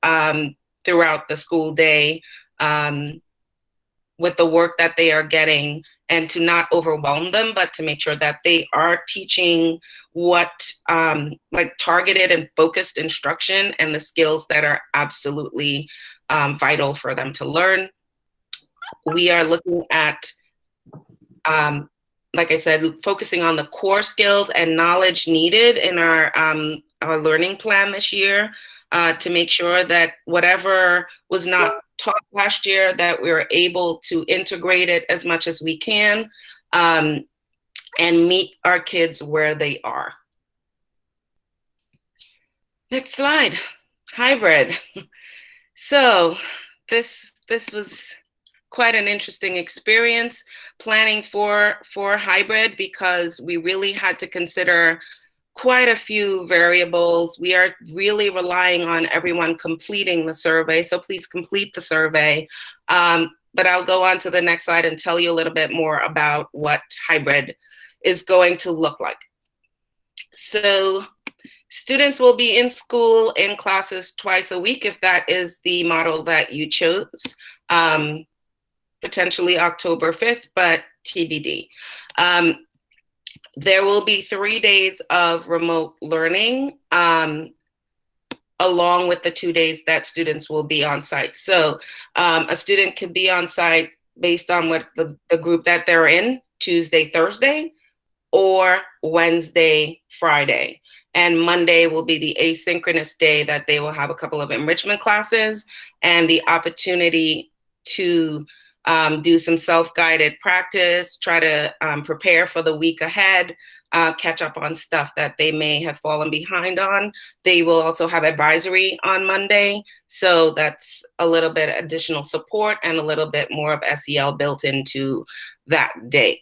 throughout the school day with the work that they are getting, and to not overwhelm them, but to make sure that they are teaching what like targeted and focused instruction and the skills that are absolutely vital for them to learn. We are looking at, like I said, focusing on the core skills and knowledge needed in our learning plan this year. To make sure that whatever was not taught last year, that we were able to integrate it as much as we can and meet our kids where they are. Next slide, hybrid. So this was quite an interesting experience planning for hybrid, because we really had to consider quite a few variables. We are really relying on everyone completing the survey, so please complete the survey. But I'll go on to the next slide and tell you a little bit more about what hybrid is going to look like. So students will be in school in classes twice a week if that is the model that you chose, potentially October 5th, but TBD. There will be 3 days of remote learning along with the 2 days that students will be on site. So a student could be on site based on what the group that they're in, Tuesday, Thursday, or Wednesday, Friday. And Monday will be the asynchronous day that they will have a couple of enrichment classes and the opportunity to do some self-guided practice, try to prepare for the week ahead, catch up on stuff that they may have fallen behind on. They will also have advisory on Monday, so that's a little bit additional support and a little bit more of SEL built into that day.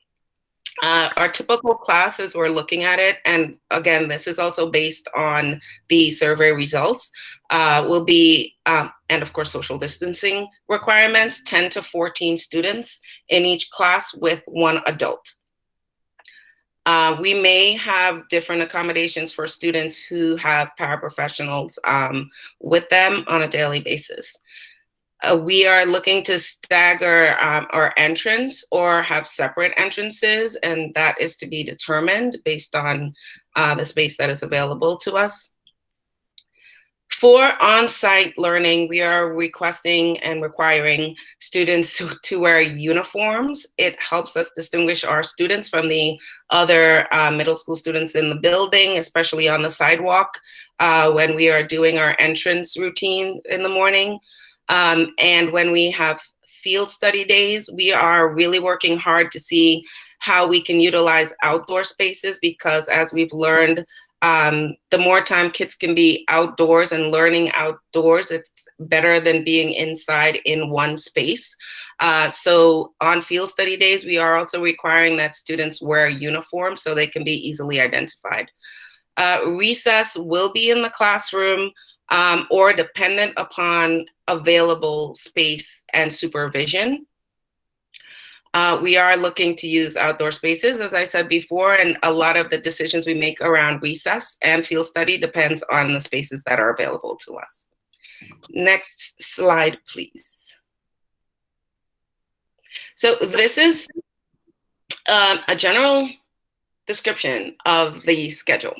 Our typical classes, we're looking at it, and again, this is also based on the survey results, will be, and of course, social distancing requirements, 10 to 14 students in each class with 1 adult. We may have different accommodations for students who have paraprofessionals with them on a daily basis. We are looking to stagger our entrance or have separate entrances, and that is to be determined based on the space that is available to us. For on-site learning, we are requesting and requiring students to wear uniforms. It helps us distinguish our students from the other middle school students in the building, especially on the sidewalk when we are doing our entrance routine in the morning. And when we have field study days, we are really working hard to see how we can utilize outdoor spaces, because as we've learned, the more time kids can be outdoors and learning outdoors, it's better than being inside in one space. So on field study days, we are also requiring that students wear a uniform so they can be easily identified. Recess will be in the classroom or dependent upon available space and supervision. We are looking to use outdoor spaces, as I said before, and a lot of the decisions we make around recess and field study depends on the spaces that are available to us. Next slide, please. So this is a general description of the schedule.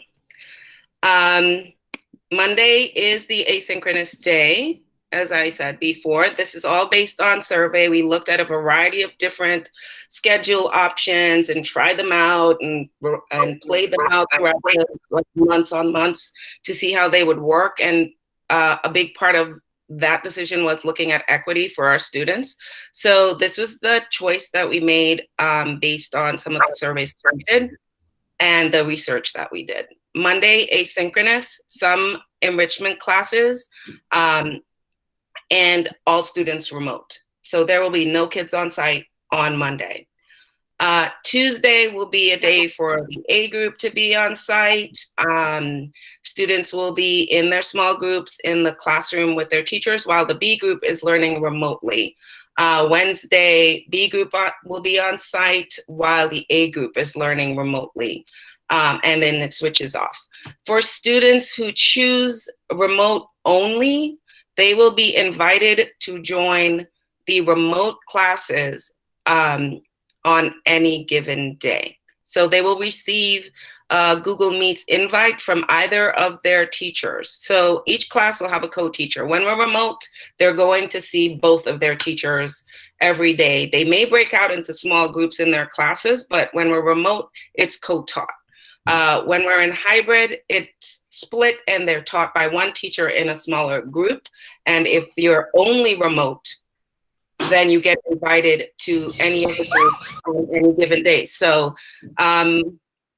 Monday is the asynchronous day. As I said before, this is all based on survey. We looked at a variety of different schedule options and tried them out and played them out throughout the months on months to see how they would work. And a big part of that decision was looking at equity for our students. So this was the choice that we made based on some of the surveys that we did and the research that we did. Monday, asynchronous, some enrichment classes, and all students remote. So there will be no kids on site on Monday. Tuesday will be a day for the A group to be on site. Students will be in their small groups in the classroom with their teachers, while the B group is learning remotely. Wednesday, B group will be on site while the A group is learning remotely. And then it switches off. For students who choose remote only, they will be invited to join the remote classes on any given day. So they will receive a Google Meets invite from either of their teachers. So each class will have a co-teacher. When we're remote, they're going to see both of their teachers every day. They may break out into small groups in their classes, but when we're remote, it's co-taught. When we're in hybrid, it's split and they're taught by one teacher in a smaller group. And if you're only remote, then you get invited to any of the groups on any given day. So,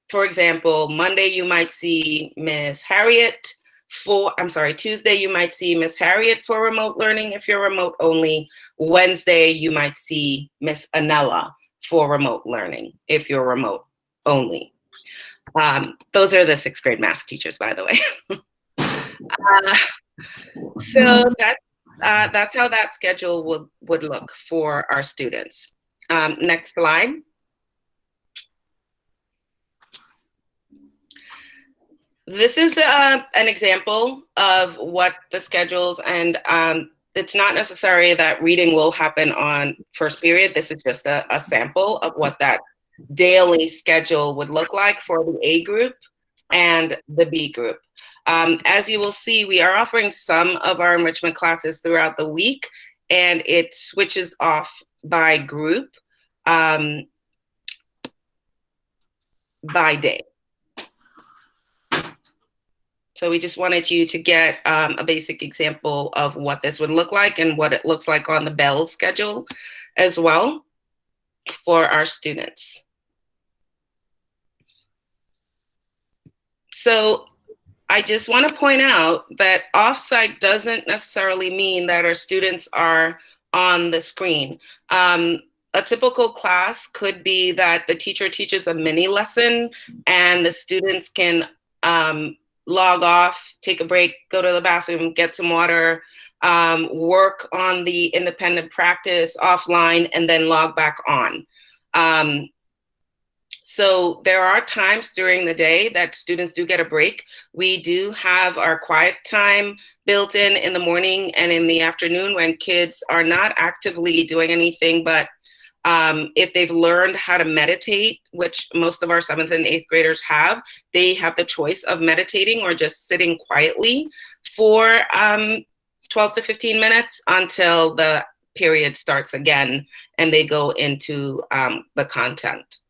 for example, Monday you might see Miss Harriet Tuesday you might see Miss Harriet for remote learning if you're remote only. Wednesday you might see Miss Anella for remote learning if you're remote only. Those are the 6th grade math teachers, by the way. So that's how that schedule would look for our students. Next slide. This is an example of what the schedules, and it's not necessary that reading will happen on first period. This is just a sample of what that daily schedule would look like for the A group and the B group. As you will see, we are offering some of our enrichment classes throughout the week, and it switches off by group by day. So we just wanted you to get a basic example of what this would look like and what it looks like on the Bell schedule as well for our students. So I just want to point out that offsite doesn't necessarily mean that our students are on the screen. A typical class could be that the teacher teaches a mini lesson and the students can log off, take a break, go to the bathroom, get some water, work on the independent practice offline, and then log back on. So there are times during the day that students do get a break. We do have our quiet time built in the morning and in the afternoon when kids are not actively doing anything, but if they've learned how to meditate, which most of our 7th and 8th graders have, they have the choice of meditating or just sitting quietly for 12 to 15 minutes until the period starts again and they go into the content.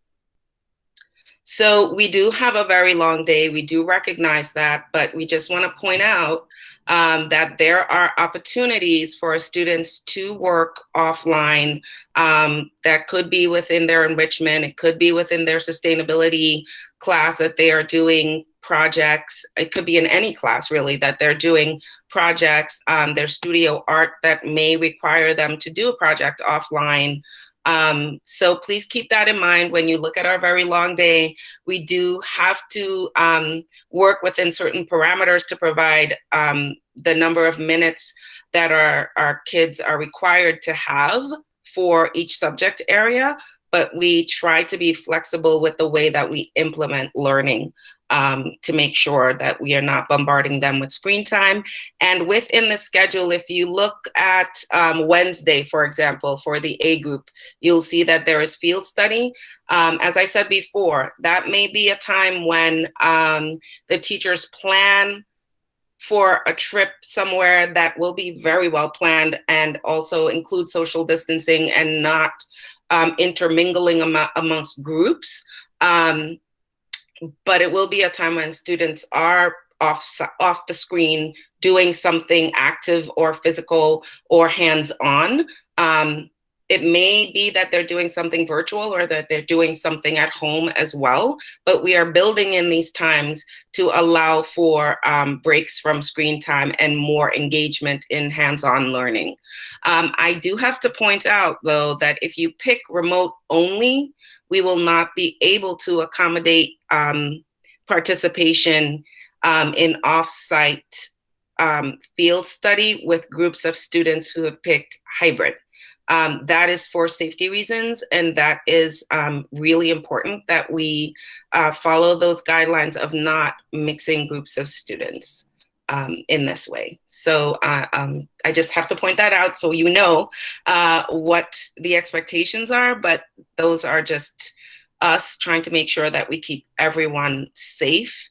So we do have a very long day. We do recognize that, but we just want to point out that there are opportunities for students to work offline that could be within their enrichment, it could be within their sustainability class that they are doing projects, it could be in any class really that they're doing projects, their studio art that may require them to do a project offline. So please keep that in mind when you look at our very long day. We do have to work within certain parameters to provide the number of minutes that our kids are required to have for each subject area, but we try to be flexible with the way that we implement learning to make sure that we are not bombarding them with screen time. And within the schedule, if you look at Wednesday, for example, for the A group, you'll see that there is field study. As I said before, that may be a time when the teachers plan for a trip somewhere that will be very well planned and also include social distancing and not intermingling amongst groups. But it will be a time when students are off the screen doing something active or physical or hands-on. It may be that they're doing something virtual or that they're doing something at home as well, but we are building in these times to allow for breaks from screen time and more engagement in hands-on learning. I do have to point out, though, that if you pick remote only, we will not be able to accommodate participation in off-site field study with groups of students who have picked hybrid. That is for safety reasons, and that is really important that we follow those guidelines of not mixing groups of students in this way. So I just have to point that out so you know what the expectations are, but those are just us trying to make sure that we keep everyone safe.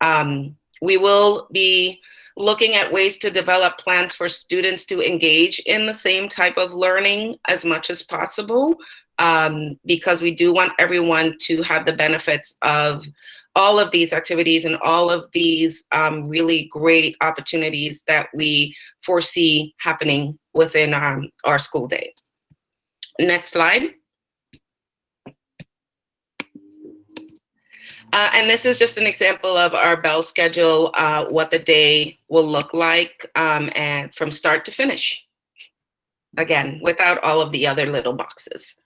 We will be looking at ways to develop plans for students to engage in the same type of learning as much as possible, because we do want everyone to have the benefits of all of these activities and all of these really great opportunities that we foresee happening within our school day. Next slide. And this is just an example of our bell schedule, what the day will look like, and from start to finish. Again, without all of the other little boxes.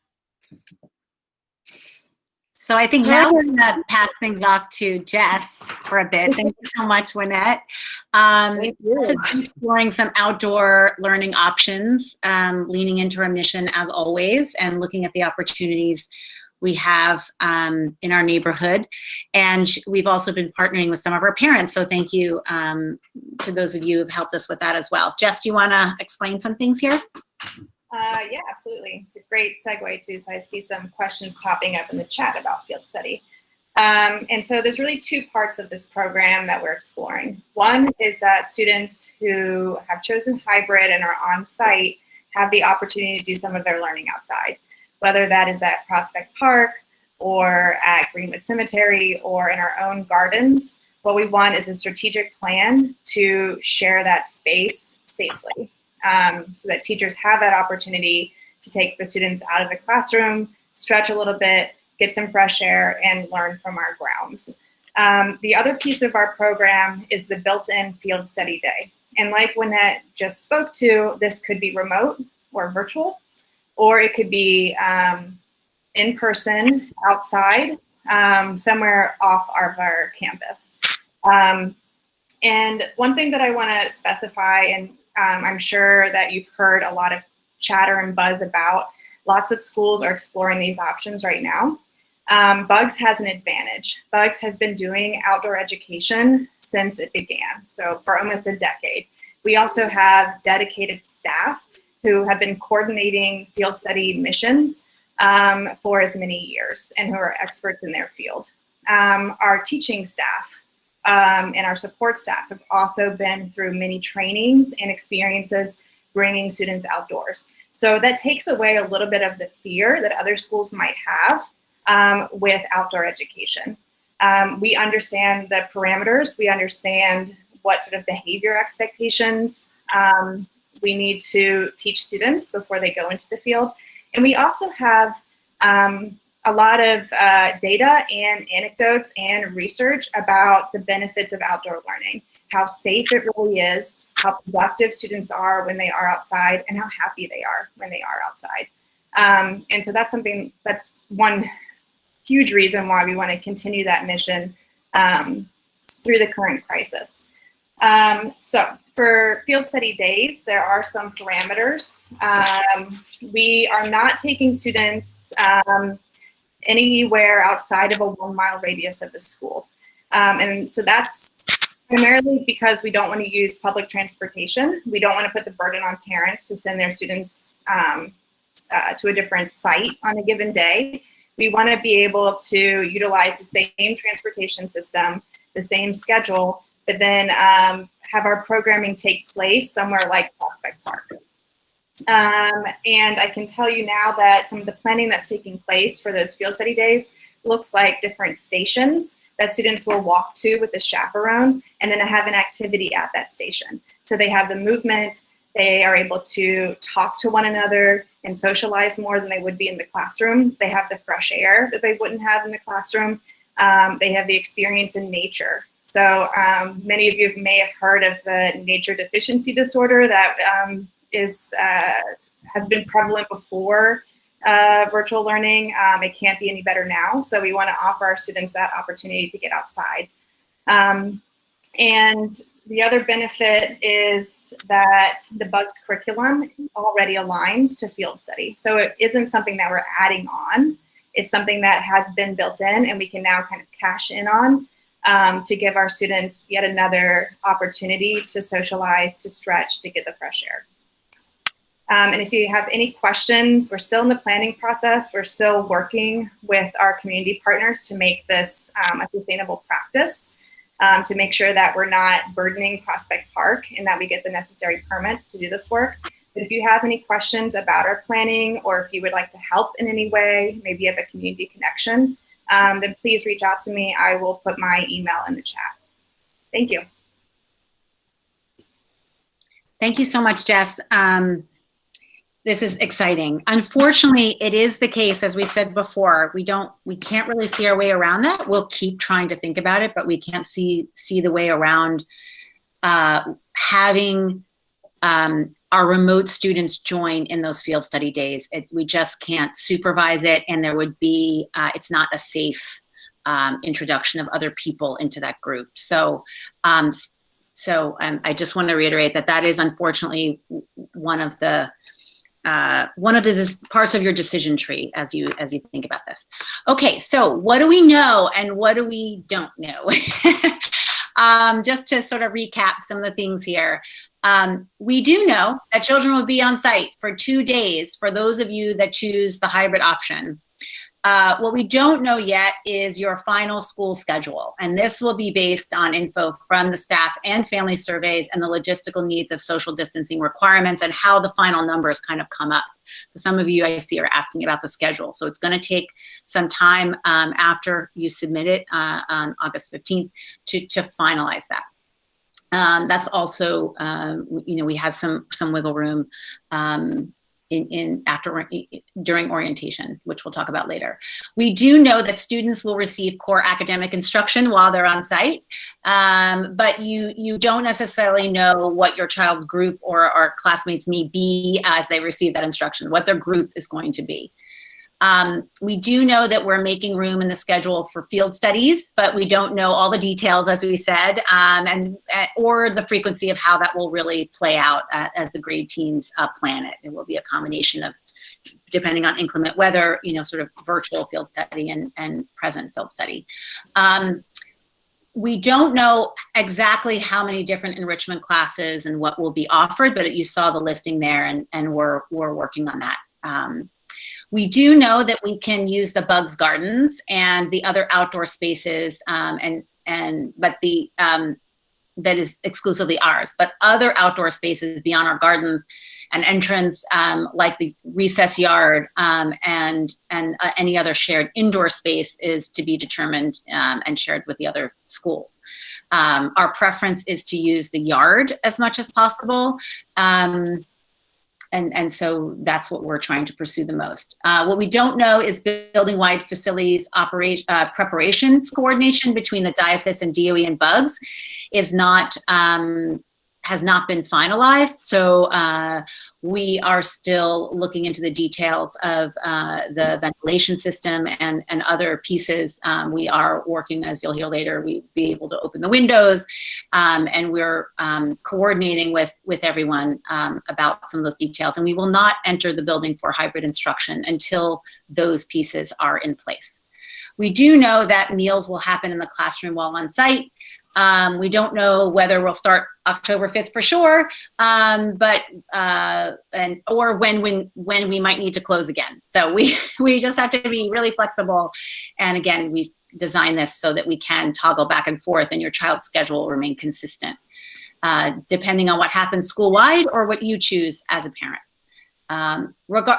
So I think now we're going to pass things off to Jess for a bit. Thank you so much, Lynette. Exploring some outdoor learning options, leaning into our mission as always, and looking at the opportunities we have in our neighborhood. And we've also been partnering with some of our parents. So thank you to those of you who've helped us with that as well. Jess, do you want to explain some things here? Yeah, absolutely. It's a great segue too. So I see some questions popping up in the chat about field study. And so there's really two parts of this program that we're exploring. One is that students who have chosen hybrid and are on site have the opportunity to do some of their learning outside, whether that is at Prospect Park or at Greenwood Cemetery or in our own gardens. What we want is a strategic plan to share that space safely, so that teachers have that opportunity to take the students out of the classroom, stretch a little bit, get some fresh air, and learn from our grounds. The other piece of our program is the built-in field study day. And like Lynette just spoke to, this could be remote or virtual, or it could be in person, outside, somewhere off our campus. And one thing that I want to specify, and I'm sure that you've heard a lot of chatter and buzz about, lots of schools are exploring these options right now. Bugs has an advantage. Bugs has been doing outdoor education since it began, so for almost a decade. We also have dedicated staff who have been coordinating field study missions for as many years and who are experts in their field. Our teaching staff and our support staff have also been through many trainings and experiences bringing students outdoors. So that takes away a little bit of the fear that other schools might have with outdoor education. We understand the parameters, we understand what sort of behavior expectations we need to teach students before they go into the field. And we also have a lot of data and anecdotes and research about the benefits of outdoor learning, how safe it really is, how productive students are when they are outside, and how happy they are when they are outside. And so that's one huge reason why we want to continue that mission through the current crisis. So for field study days, there are some parameters. We are not taking students anywhere outside of a 1 mile radius of the school. And so that's primarily because we don't want to use public transportation. We don't want to put the burden on parents to send their students to a different site on a given day. We want to be able to utilize the same transportation system, the same schedule, but then have our programming take place somewhere like Prospect Park. And I can tell you now that some of the planning that's taking place for those field study days looks like different stations that students will walk to with a chaperone and then have an activity at that station. So they have the movement, they are able to talk to one another and socialize more than they would be in the classroom. They have the fresh air that they wouldn't have in the classroom. They have the experience in nature. So many of you may have heard of the nature deficiency disorder that has been prevalent before virtual learning. It can't be any better now. So we want to offer our students that opportunity to get outside. And the other benefit is that the BUGS curriculum already aligns to field study. So it isn't something that we're adding on. It's something that has been built in and we can now kind of cash in on to give our students yet another opportunity to socialize, to stretch, to get the fresh air. And if you have any questions, we're still in the planning process. We're still working with our community partners to make this a sustainable practice, to make sure that we're not burdening Prospect Park and that we get the necessary permits to do this work. But if you have any questions about our planning, or if you would like to help in any way, maybe you have a community connection, then please reach out to me. I will put my email in the chat. Thank you. Thank you so much, Jess. This is exciting. Unfortunately, it is the case, as we said before, we can't really see our way around that. We'll keep trying to think about it, but we can't see the way around having our remote students join in those field study days. We just can't supervise it, and there would be, it's not a safe introduction of other people into that group. So I just want to reiterate that is unfortunately one of the parts of your decision tree as you think about this. Okay, so what do we know and what do we don't know? Just to sort of recap some of the things here. We do know that children will be on site for 2 days for those of you that choose the hybrid option. What we don't know yet is your final school schedule, and this will be based on info from the staff and family surveys and the logistical needs of social distancing requirements and how the final numbers kind of come up. So some of you I see are asking about the schedule. So it's going to take some time after you submit it on August 15th to finalize that. That's also, we have some wiggle room during orientation, which we'll talk about later. We do know that students will receive core academic instruction while they're on site, but you don't necessarily know what your child's group or our classmates may be as they receive that instruction, what their group is going to be. We do know that we're making room in the schedule for field studies, but we don't know all the details, as we said, or the frequency of how that will really play out as the grade teams plan it. It will be a combination of, depending on inclement weather, sort of virtual field study and present field study. We don't know exactly how many different enrichment classes and what will be offered, but you saw the listing there, and we're working on that. We do know that we can use the BUGS gardens and the other outdoor spaces, but that is exclusively ours, but other outdoor spaces beyond our gardens and entrance, like the recess yard, and any other shared indoor space is to be determined and shared with the other schools. Our preference is to use the yard as much as possible. And so that's what we're trying to pursue the most. What we don't know is building-wide facilities preparations coordination between the diocese and DOE and Bugs is not, has not been finalized. So we are still looking into the details of the ventilation system and other pieces. We are working, as you'll hear later, we'll be able to open the windows, and we're coordinating with everyone about some of those details. And we will not enter the building for hybrid instruction until those pieces are in place. We do know that meals will happen in the classroom while on site. We don't know whether we'll start October 5th for sure, or when we might need to close again. So we just have to be really flexible. And again, we've designed this so that we can toggle back and forth and your child's schedule will remain consistent, depending on what happens school-wide or what you choose as a parent.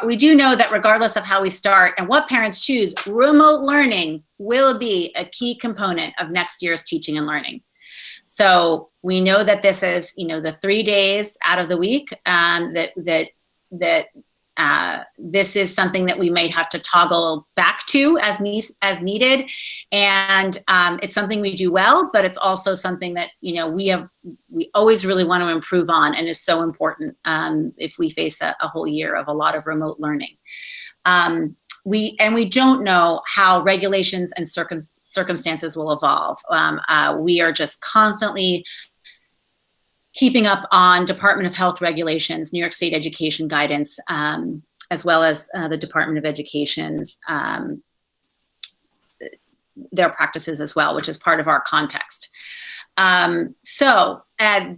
We do know that regardless of how we start and what parents choose, remote learning will be a key component of next year's teaching and learning. So we know that this is, the 3 days out of the week, this is something that we might have to toggle back to as needed. And it's something we do well, but it's also something that, we always really want to improve on and is so important if we face a whole year of a lot of remote learning. We don't know how regulations and circumstances will evolve. We are just constantly keeping up on Department of Health regulations, New York State education guidance, as well as the Department of Education's their practices as well, which is part of our context. So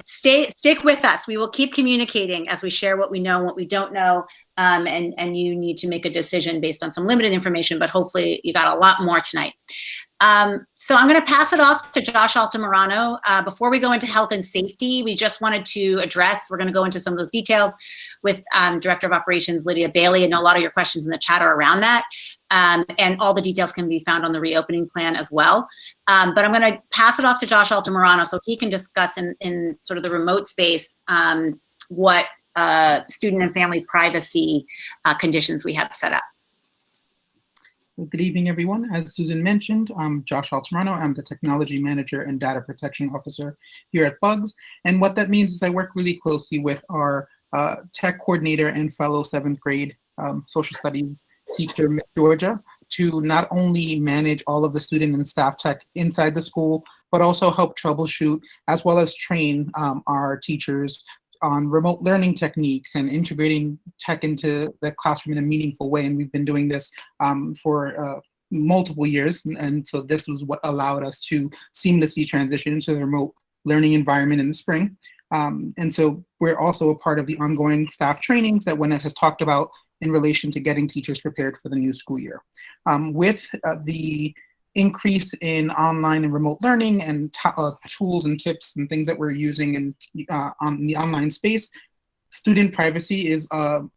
stick with us. We will keep communicating as we share what we know and what we don't know. And you need to make a decision based on some limited information, but hopefully you got a lot more tonight. So I'm going to pass it off to Josh Altamirano. Before we go into health and safety, we just wanted to address, we're going to go into some of those details with Director of Operations, Lydia Bailey. I know a lot of your questions in the chat are around that. And all the details can be found on the reopening plan as well. But I'm going to pass it off to Josh Altamirano so he can discuss in sort of the remote space what student and family privacy conditions we have set up. Good evening, everyone. As Susan mentioned, I'm Josh Altamirano. I'm the Technology Manager and Data Protection Officer here at Bugs. And what that means is I work really closely with our tech coordinator and fellow 7th grade social studies teacher, Ms. Georgia, to not only manage all of the student and staff tech inside the school, but also help troubleshoot as well as train our teachers on remote learning techniques and integrating tech into the classroom in a meaningful way. And we've been doing this for multiple years. And so this was what allowed us to seamlessly transition into the remote learning environment in the spring. And so we're also a part of the ongoing staff trainings that Winnet has talked about in relation to getting teachers prepared for the new school year. With the increase in online and remote learning and tools and tips and things that we're using in on the online space, student privacy is of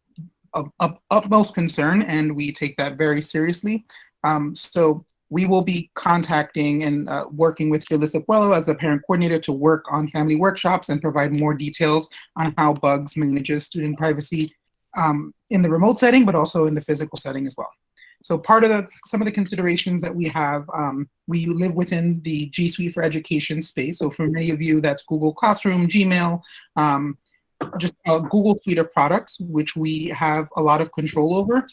utmost concern, and we take that very seriously. So we will be contacting and working with Jalissa Puello as the parent coordinator to work on family workshops and provide more details on how Bugs manages student privacy in the remote setting, but also in the physical setting as well. So part of some of the considerations that we have, we live within the G Suite for Education space. So for many of you, that's Google Classroom, Gmail, just a Google suite of products, which we have a lot of control over.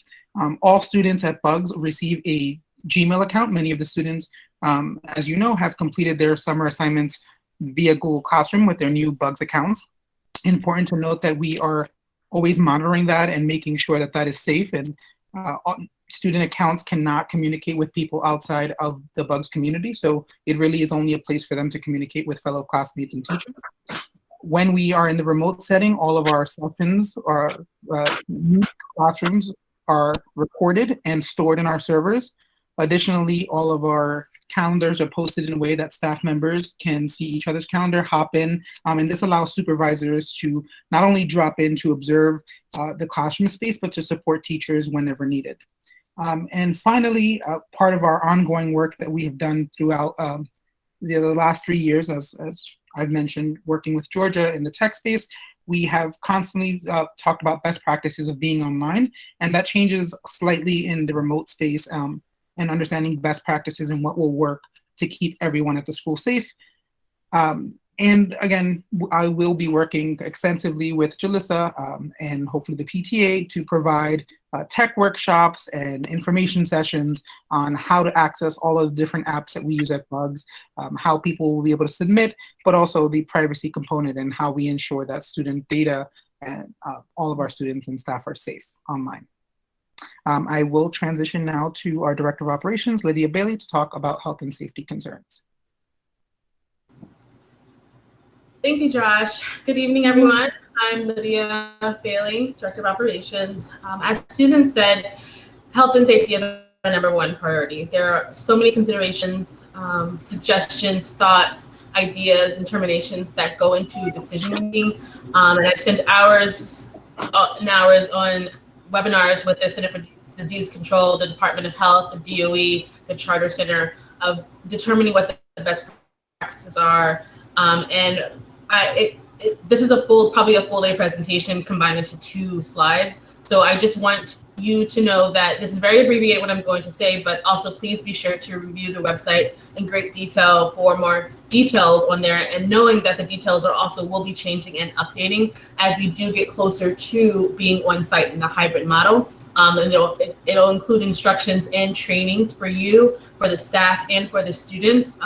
All students at Bugs receive a Gmail account. Many of the students, as you know, have completed their summer assignments via Google Classroom with their new Bugs accounts. Important to note that we are always monitoring that and making sure that that is safe, and student accounts cannot communicate with people outside of the Bugs community. So it really is only a place for them to communicate with fellow classmates and teachers. When we are in the remote setting, all of our sessions, our classrooms are recorded and stored in our servers. Additionally, all of our calendars are posted in a way that staff members can see each other's calendar, hop in, and this allows supervisors to not only drop in to observe the classroom space, but to support teachers whenever needed. And finally, part of our ongoing work that we have done throughout the last 3 years, as I've mentioned, working with Georgia in the tech space, we have constantly talked about best practices of being online, and that changes slightly in the remote space, and understanding best practices and what will work to keep everyone at the school safe. And again, I will be working extensively with Jalissa and hopefully the PTA to provide tech workshops and information sessions on how to access all of the different apps that we use at Bugs, how people will be able to submit, but also the privacy component and how we ensure that student data and all of our students and staff are safe online. I will transition now to our Director of Operations, Lydia Bailey, to talk about health and safety concerns. Thank you, Josh. Good evening, everyone. I'm Lydia Bailey, Director of Operations. As Susan said, health and safety is our #1 priority. There are so many considerations, suggestions, thoughts, ideas, and terminations that go into decision making. And I've spent hours and hours on webinars with the Center for Disease Control, the Department of Health, the DOE, the Charter Center, of determining what the best practices are. This is probably a full day presentation combined into 2 slides. So I just want you to know that this is very abbreviated what I'm going to say, but also please be sure to review the website in great detail for more details on there, and knowing that the details are also will be changing and updating as we do get closer to being on site in the hybrid model. And it'll include instructions and trainings for you, for the staff, and for the students,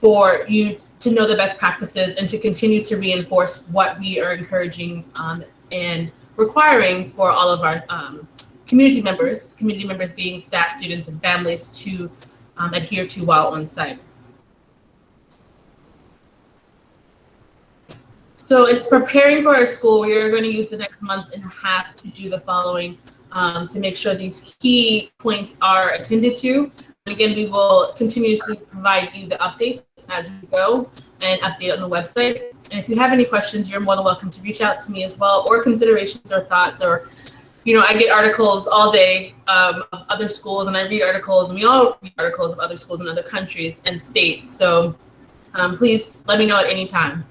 for you to know the best practices and to continue to reinforce what we are encouraging and requiring for all of our community members being staff, students, and families to adhere to while on site. So in preparing for our school, we are going to use the next month and a half to do the following to make sure these key points are attended to. Again, we will continuously provide you the updates as we go and update on the website. And if you have any questions, you're more than welcome to reach out to me as well, or considerations or thoughts, or, I get articles all day of other schools, and I read articles, and we all read articles of other schools in other countries and states. So please let me know at any time.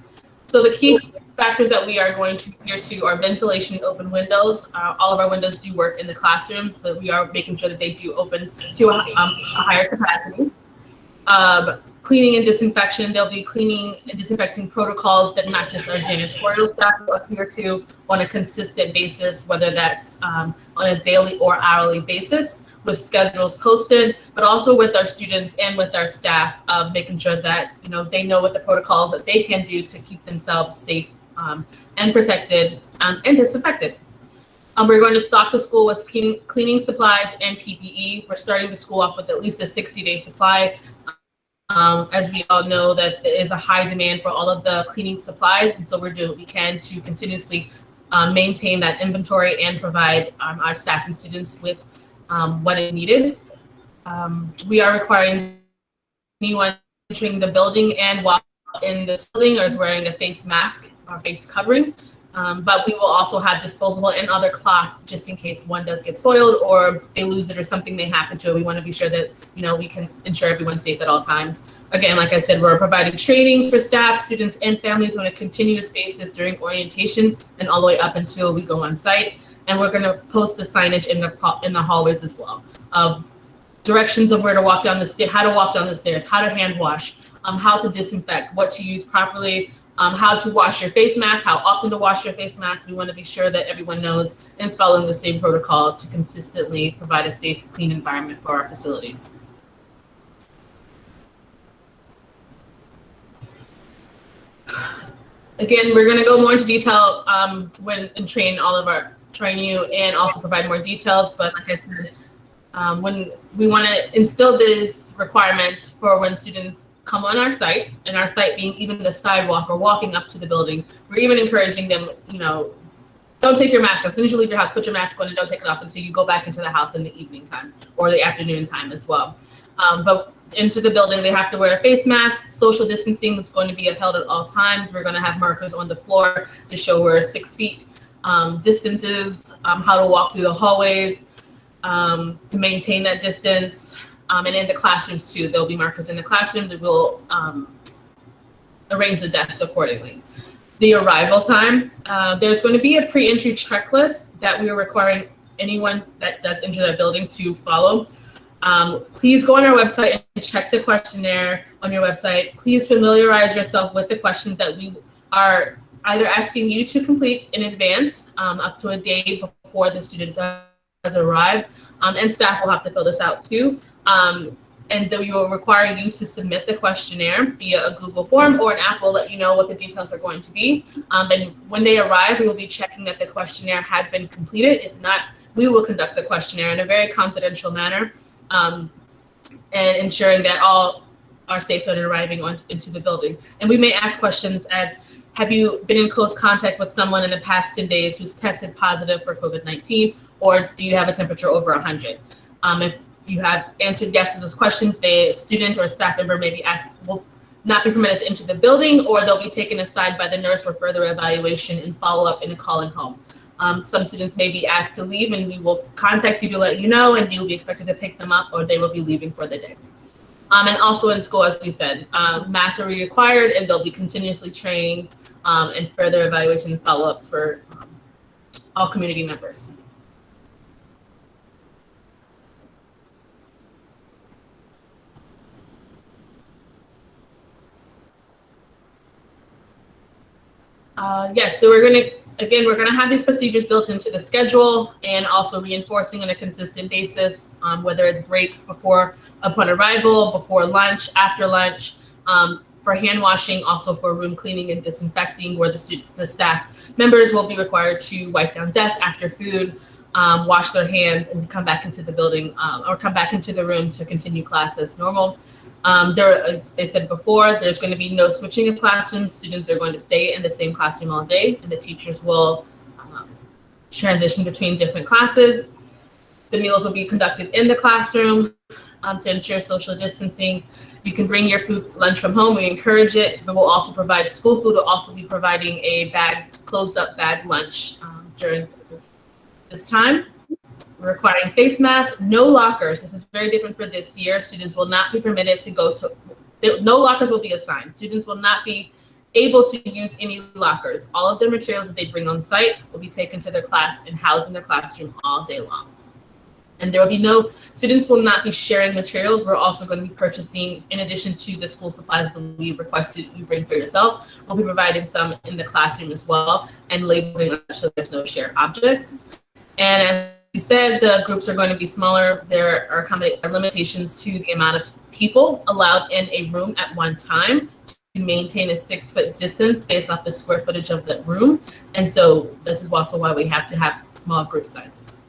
So the key factors that we are going to adhere to are ventilation and open windows. All of our windows do work in the classrooms, but we are making sure that they do open to a higher capacity. Cleaning and disinfection, there'll be cleaning and disinfecting protocols that not just our janitorial staff will adhere to on a consistent basis, whether that's on a daily or hourly basis with schedules posted, but also with our students and with our staff, making sure that they know what the protocols that they can do to keep themselves safe and protected and disinfected. We're going to stock the school with cleaning supplies and PPE. We're starting the school off with at least a 60-day supply. As we all know that there is a high demand for all of the cleaning supplies, and so we're doing what we can to continuously maintain that inventory and provide our staff and students with what is needed. We are requiring anyone entering the building and while in this building is wearing a face mask or face covering, but we will also have disposable and other cloth just in case one does get soiled or they lose it or something may happen to it. We want to be sure that we can ensure everyone's safe at all times. Again, like I said, we're providing trainings for staff, students, and families on a continuous basis during orientation and all the way up until we go on site. And we're going to post the signage in the hallways as well of directions of where to walk down the stairs, how to walk down the stairs, how to hand wash, how to disinfect, what to use properly, how to wash your face mask, how often to wash your face mask. We want to be sure that everyone knows and is following the same protocol to consistently provide a safe, clean environment for our facility. Again, we're going to go more into detail and train you and also provide more details. But like I said, when we want to instill these requirements for when students come on our site, and our site being even the sidewalk or walking up to the building, we're even encouraging them, don't take your mask off. As soon as you leave your house, put your mask on and don't take it off until you go back into the house in the evening time or the afternoon time as well. But into the building, they have to wear a face mask. Social distancing is going to be upheld at all times. We're going to have markers on the floor to show where 6 feet distances, how to walk through the hallways to maintain that distance. And in the classrooms too, there'll be markers in the classrooms that will arrange the desk accordingly. The arrival time, there's going to be a pre-entry checklist that we are requiring anyone that does enter that building to follow. Please go on our website and check the questionnaire on your website. Please familiarize yourself with the questions that we are either asking you to complete in advance, up to a day before the student does arrive, and staff will have to fill this out too. And then we will require you to submit the questionnaire via a Google form, or an app will let you know what the details are going to be. And when they arrive, we will be checking that the questionnaire has been completed. If not, we will conduct the questionnaire in a very confidential manner, and ensuring that all are safe when arriving into the building. And we may ask questions as, have you been in close contact with someone in the past 10 days who's tested positive for COVID-19, or do you have a temperature over 100? If you have answered yes to those questions, the student or staff member may be asked, will not be permitted to enter the building, or they'll be taken aside by the nurse for further evaluation and follow-up in a calling home. Some students may be asked to leave, and we will contact you to let you know, and you'll be expected to pick them up, or they will be leaving for the day. And also in school, as we said, masks are required, and there'll be continuously trainings and further evaluation and follow-ups for all community members. Yes, so we're gonna have these procedures built into the schedule, and also reinforcing on a consistent basis, whether it's breaks upon arrival, before lunch, after lunch, for hand washing, also for room cleaning and disinfecting, where the staff members will be required to wipe down desks after food, wash their hands, and come back into the building, or come back into the room to continue class as normal. As they said before, there's going to be no switching of classrooms. Students are going to stay in the same classroom all day, and the teachers will transition between different classes. The meals will be conducted in the classroom to ensure social distancing. You can bring your lunch from home. We encourage it, but we'll also provide school food. We'll also be providing a closed up bag lunch during this time. We're requiring face masks, no lockers. This is very different for this year. Students will not be permitted to no lockers will be assigned. Students will not be able to use any lockers. All of the materials that they bring on site will be taken to their class and housed in their classroom all day long. And there will be students will not be sharing materials. We're also going to be purchasing, in addition to the school supplies that we requested you bring for yourself, we'll be providing some in the classroom as well, and labeling so there's no shared objects. And as we said, the groups are going to be smaller. There are limitations to the amount of people allowed in a room at one time to maintain a 6-foot distance based off the square footage of the room. And so this is also why we have to have small group sizes.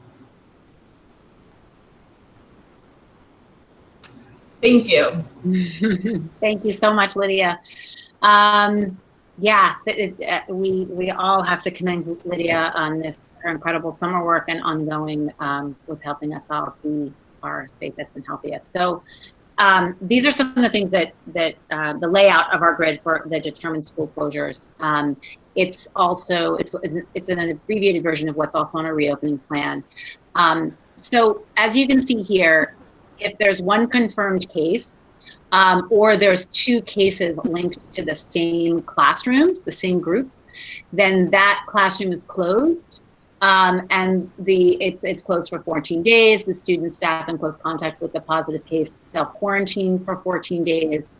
Thank you. Thank you so much, Lydia. Yeah, we all have to commend Lydia on her incredible summer work and ongoing with helping us all be our safest and healthiest. So these are some of the things that the layout of our grid for the determined school closures. It's an abbreviated version of what's also on a reopening plan. So as you can see here, if there's one confirmed case, or there's 2 cases linked to the same classrooms, the same group, then that classroom is closed, and it's closed for 14 days. The student, staff in close contact with the positive case self-quarantine for 14 days.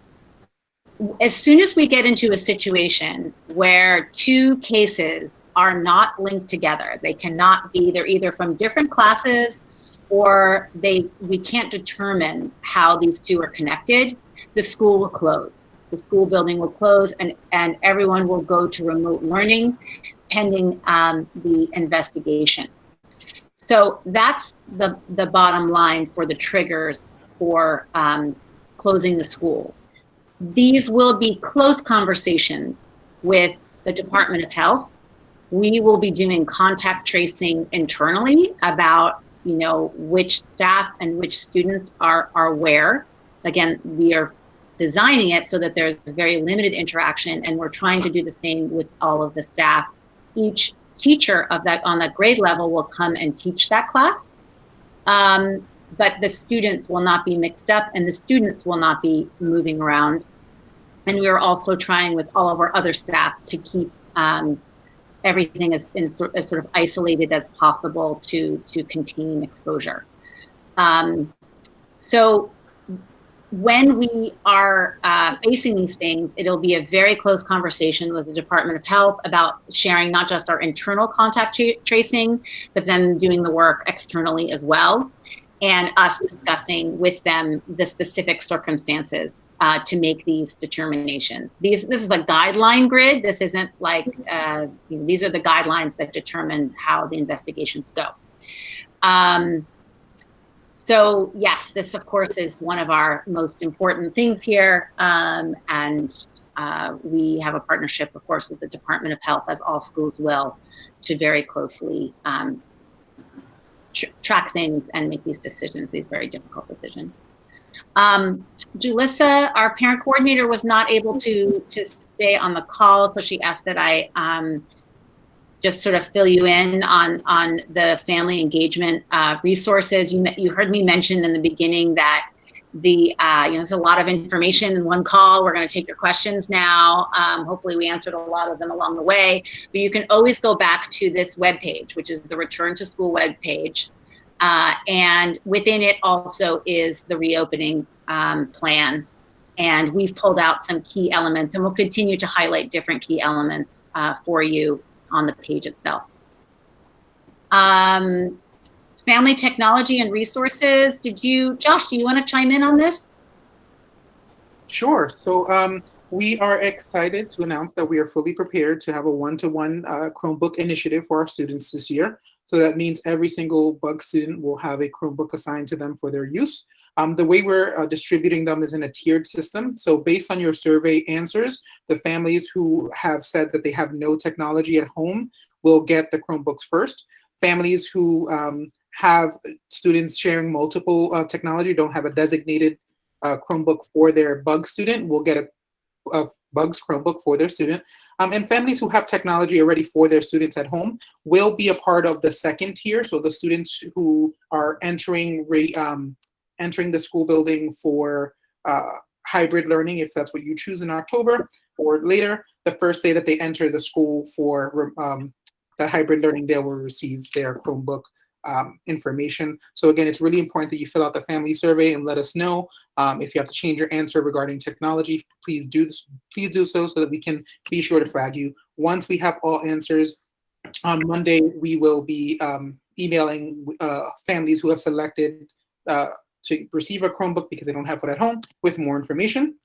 As soon as we get into a situation where 2 cases are not linked together, they cannot be, they're either from different classes, or we can't determine how these 2 are connected, the school will close. The school building will close, and everyone will go to remote learning pending the investigation. So that's the bottom line for the triggers for closing the school. These will be close conversations with the Department of Health. We will be doing contact tracing internally about which staff and which students are where. again, we are designing it so that there's very limited interaction, and we're trying to do the same with all of the staff. Each teacher of that on that grade level will come and teach that class, but the students will not be mixed up, and the students will not be moving around. And we are also trying with all of our other staff to keep everything as sort of isolated as possible to contain exposure. So when we are facing these things, it'll be a very close conversation with the Department of Health about sharing not just our internal contact tracing, but then doing the work externally as well, and us discussing with them the specific circumstances to make these determinations. This is a guideline grid. This isn't like, these are the guidelines that determine how the investigations go. So yes, this of course is one of our most important things here. And we have a partnership, of course, with the Department of Health, as all schools will, to very closely track things and make these decisions, these very difficult decisions. Julissa, our parent coordinator, was not able to stay on the call, so she asked that I just sort of fill you in on the family engagement resources. You heard me mention in the beginning that there's a lot of information in one call. We're going to take your questions now. Hopefully we answered a lot of them along the way, but you can always go back to this webpage, which is the Return to School webpage. And within it also is the reopening plan. And we've pulled out some key elements, and we'll continue to highlight different key elements for you on the page itself. Family technology and resources. Josh, do you want to chime in on this? Sure. So we are excited to announce that we are fully prepared to have a one-to-one Chromebook initiative for our students this year. So that means every single Bug student will have a Chromebook assigned to them for their use. The way we're distributing them is in a tiered system. So based on your survey answers, the families who have said that they have no technology at home will get the Chromebooks first. Families who have students sharing multiple technology, don't have a designated Chromebook for their Bug student, will get a Bugs Chromebook for their student. And families who have technology already for their students at home will be a part of the second tier. So the students who are entering the school building for hybrid learning, if that's what you choose in October or later, the first day that they enter the school for that hybrid learning, they will receive their Chromebook information. So again, it's really important that you fill out the family survey and let us know if you have to change your answer regarding technology. Please do so that we can be sure to flag you. Once we have all answers, on Monday we will be emailing families who have selected to receive a Chromebook because they don't have one at home with more information.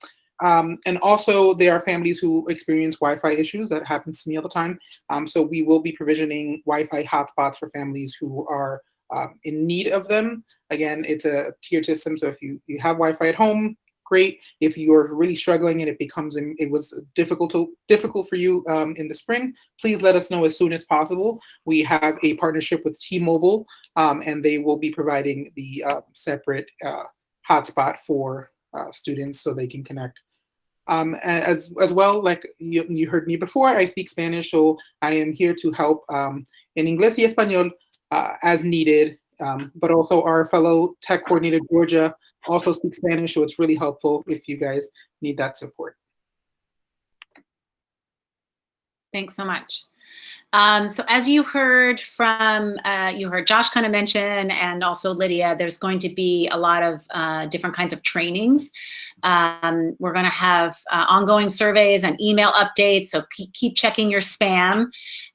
And also there are families who experience Wi-Fi issues. That happens to me all the time. So we will be provisioning Wi-Fi hotspots for families who are in need of them. Again, it's a tiered system. So if you have Wi-Fi at home, great. If you're really struggling and it was difficult for you in the spring, please let us know as soon as possible. We have a partnership with T-Mobile, and they will be providing the separate hotspot for students so they can connect. As well, like you heard me before, I speak Spanish, so I am here to help in Inglés y Español as needed, but also our fellow tech coordinator, Georgia, also speaks Spanish, so it's really helpful if you guys need that support. Thanks so much. So as you heard from, you heard Josh kind of mention, and also Lydia, there's going to be a lot of different kinds of trainings. We're going to have ongoing surveys and email updates, so keep checking your spam.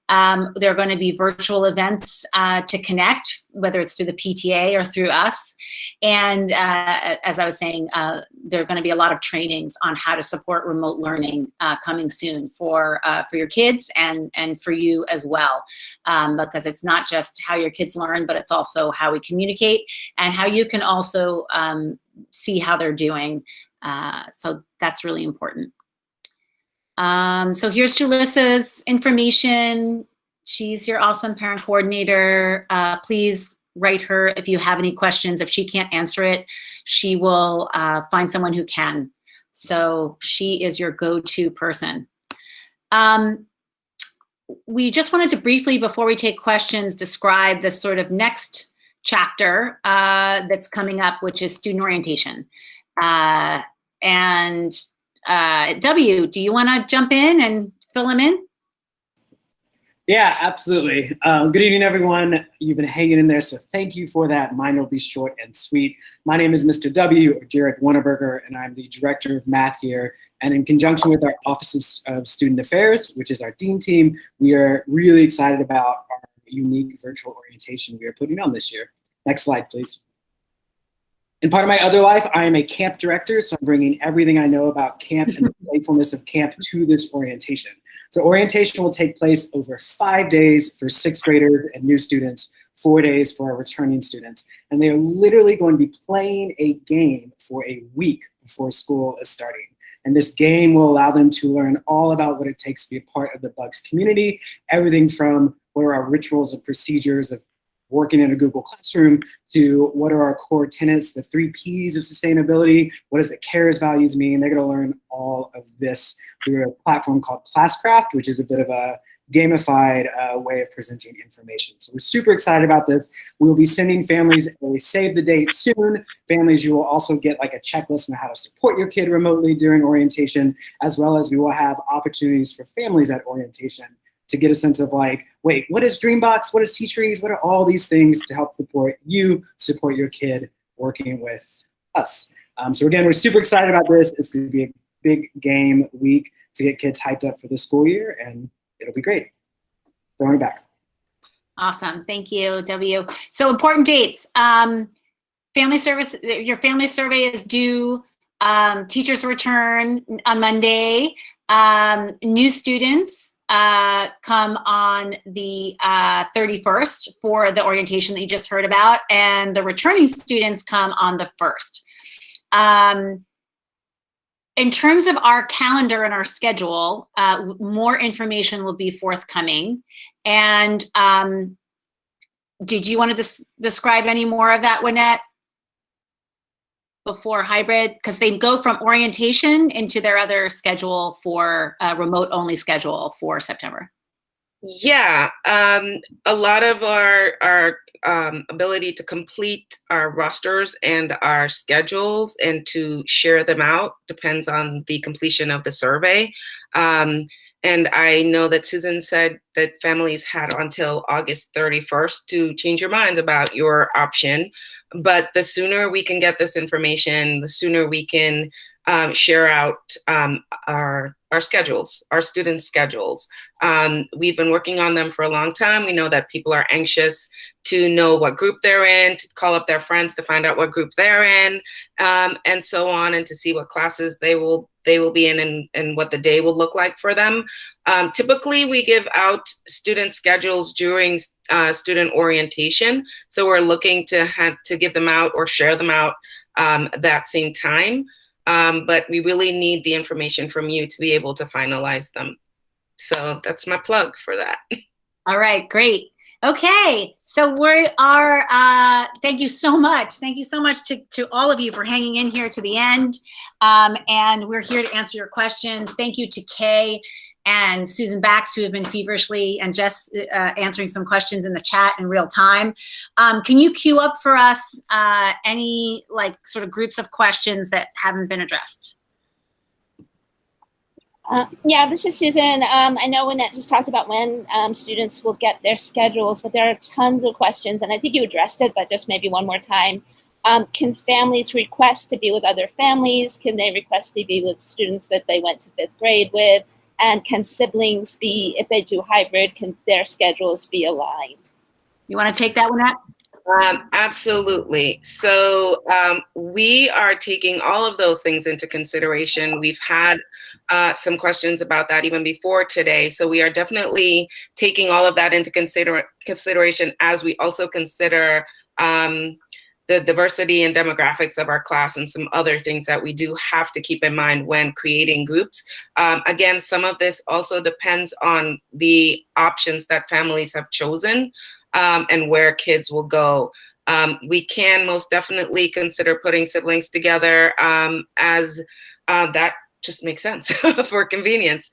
There are going to be virtual events to connect, whether it's through the PTA or through us. And as I was saying, there are going to be a lot of trainings on how to support remote learning coming soon for your kids and for you as well, because it's not just how your kids learn, but it's also how we communicate and how you can also see how they're doing. So that's really important. So here's Julissa's information. She's your awesome parent coordinator. Please write her if you have any questions. If she can't answer it, she will find someone who can. So she is your go-to person. We just wanted to briefly, before we take questions, describe the sort of next chapter that's coming up, which is student orientation. W, do you want to jump in and fill them in? Yeah, absolutely. Good evening, everyone. You've been hanging in there, so thank you for that. Mine will be short and sweet. My name is Mr. W, or Jared Wonneberger, and I'm the Director of Math here. And in conjunction with our Office of Student Affairs, which is our Dean team, we are really excited about our unique virtual orientation we are putting on this year. Next slide, please. In part of my other life, I am a camp director, so I'm bringing everything I know about camp and the playfulness of camp to this orientation. So orientation will take place over 5 days for 6th graders and new students, 4 days for our returning students. And they are literally going to be playing a game for a week before school is starting. And this game will allow them to learn all about what it takes to be a part of the Bugs community, everything from what are our rituals and procedures of working in a Google Classroom to what are our core tenets, the 3 Ps of sustainability, what does the CARES values mean. They're gonna learn all of this through a platform called Classcraft, which is a bit of a gamified way of presenting information. So we're super excited about this. We'll be sending families a save the date soon. Families, you will also get like a checklist on how to support your kid remotely during orientation, as well as we will have opportunities for families at orientation to get a sense of like, wait, what is Dreambox? What is Teacheries? What are all these things to help support you, support your kid working with us? So again, we're super excited about this. It's gonna be a big game week to get kids hyped up for the school year, and it'll be great. Throwing it back. Awesome, thank you, W. So important dates. Family service, your family survey is due. Teachers return on Monday. New students come on the 31st for the orientation that you just heard about, and the returning students come on the 1st. In terms of our calendar and our schedule, more information will be forthcoming. And did you want to describe any more of that, Wynette? Before hybrid, because they go from orientation into their other schedule for remote only schedule for September. Yeah, a lot of our ability to complete our rosters and our schedules and to share them out depends on the completion of the survey. And I know that Susan said that families had until August 31st to change your minds about your option. But the sooner we can get this information, the sooner we can share out our schedules, our students' schedules. We've been working on them for a long time. We know that people are anxious to know what group they're in, to call up their friends to find out what group they're in, and so on, and to see what classes they will be in and what the day will look like for them. Typically, we give out student schedules during student orientation, so we're looking to give them out or share them out that same time. But we really need the information from you to be able to finalize them. So that's my plug for that. All right, great. Okay, so we are, thank you so much. Thank you so much to all of you for hanging in here to the end. And we're here to answer your questions. Thank you to Kay and Susan Bax, who have been feverishly and just answering some questions in the chat in real time. Can you queue up for us any like sort of groups of questions that haven't been addressed? Yeah, this is Susan. I know Wynette just talked about when students will get their schedules, but there are tons of questions, and I think you addressed it, but just maybe one more time. Can families request to be with other families? Can they request to be with students that they went to 5th grade with? And can siblings be, if they do hybrid, can their schedules be aligned? You want to take that one up? Absolutely. So we are taking all of those things into consideration. We've had some questions about that even before today. So we are definitely taking all of that into consideration as we also consider the diversity and demographics of our class and some other things that we do have to keep in mind when creating groups. Again, some of this also depends on the options that families have chosen. and where kids will go. We can most definitely consider putting siblings together as that just makes sense for convenience.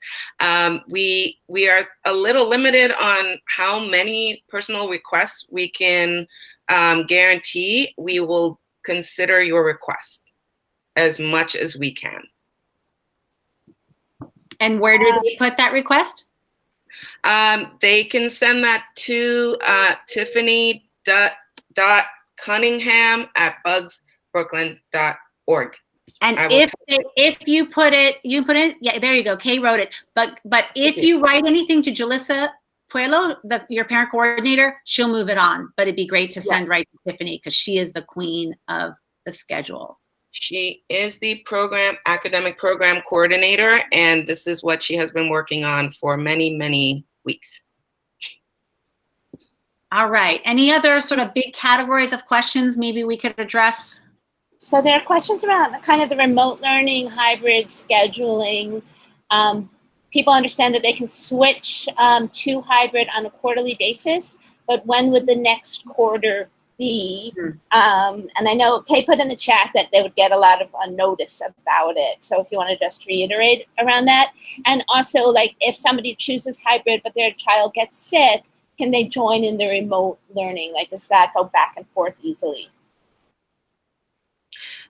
We are a little limited on how many personal requests we can guarantee. We will consider your request as much as we can. And where do they put that request? They can send that to tiffany.cunningham@bugsbrooklyn.org. And if you put it, yeah, there you go. Kay wrote it. But if you write anything to Jalissa Puelo, your parent coordinator, she'll move it on. But it'd be great to send right to Tiffany because she is the queen of the schedule. She is the academic program coordinator, and this is what she has been working on for many, many weeks. All right. Any other sort of big categories of questions maybe we could address? So there are questions around kind of the remote learning, hybrid scheduling. People understand that they can switch to hybrid on a quarterly basis, but when would the next quarter be? And I know Kay put in the chat that they would get a lot of notice about it. So if you want to just reiterate around that. And also, like, if somebody chooses hybrid, but their child gets sick, can they join in the remote learning? Like, does that go back and forth easily?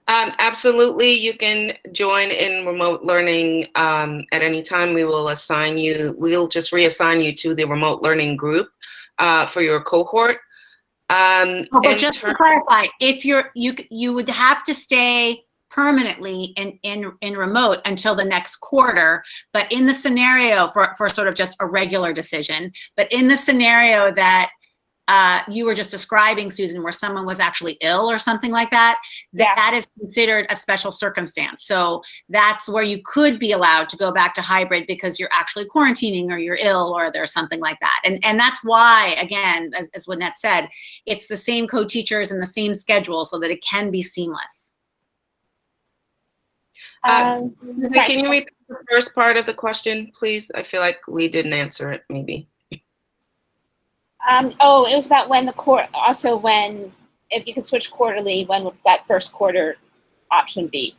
Absolutely, you can join in remote learning at any time. We will assign you, we'll just reassign you to the remote learning group for your cohort. But just to clarify, if you would have to stay permanently in remote until the next quarter, but in the scenario for sort of just a regular decision, but in the scenario that you were just describing, Susan, where someone was actually ill or something like that, that is considered a special circumstance. So that's where you could be allowed to go back to hybrid because you're actually quarantining or you're ill or there's something like that. And that's why, again, as Lynette said, it's the same co-teachers and the same schedule so that it can be seamless. Can you repeat the first part of the question, please? I feel like we didn't answer it, maybe. It was about when if you could switch quarterly, when would that first quarter option be?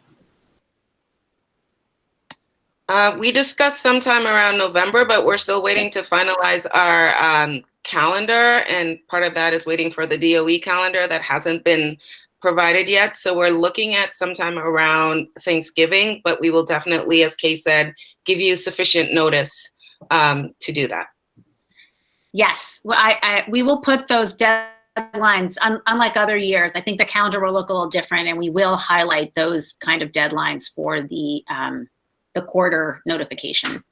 We discussed sometime around November, but we're still waiting to finalize our calendar, and part of that is waiting for the DOE calendar that hasn't been provided yet. So we're looking at sometime around Thanksgiving, but we will definitely, as Kay said, give you sufficient notice to do that. Yes, well, we will put those deadlines, unlike other years. I think the calendar will look a little different, and we will highlight those kind of deadlines for the quarter notification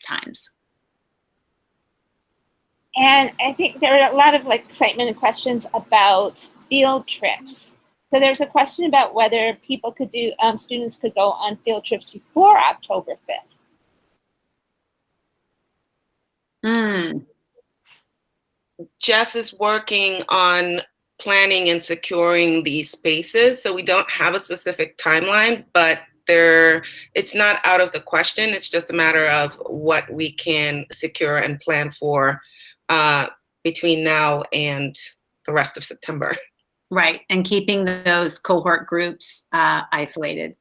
times. And I think there are a lot of excitement and questions about field trips. So there's a question about whether people could students could go on field trips before October 5th. Jess is working on planning and securing these spaces. So we don't have a specific timeline, but it's not out of the question. It's just a matter of what we can secure and plan for between now and the rest of September. Right, and keeping those cohort groups isolated.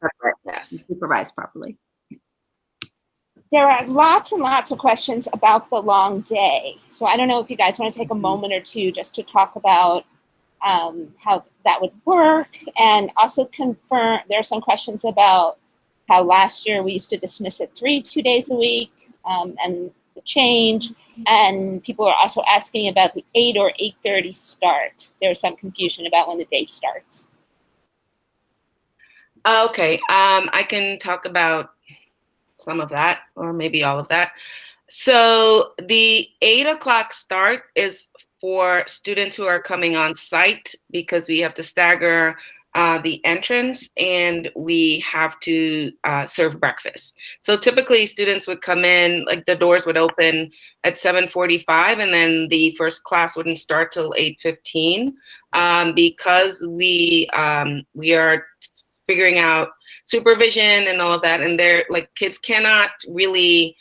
Yes. And supervised properly. There are lots and lots of questions about the long day. So I don't know if you guys want to take a moment or two just to talk about how that would work, and also confirm, there are some questions about how last year we used to dismiss at 2 days a week, and the change. And people are also asking about the 8 or 8:30 start. There's some confusion about when the day starts. Okay, I can talk about some of that, or maybe all of that. So the 8 o'clock start is for students who are coming on site because we have to stagger the entrance, and we have to serve breakfast. So typically students would come in, like the doors would open at 7:45, and then the first class wouldn't start till 8:15 because we are figuring out supervision and all of that, and kids cannot really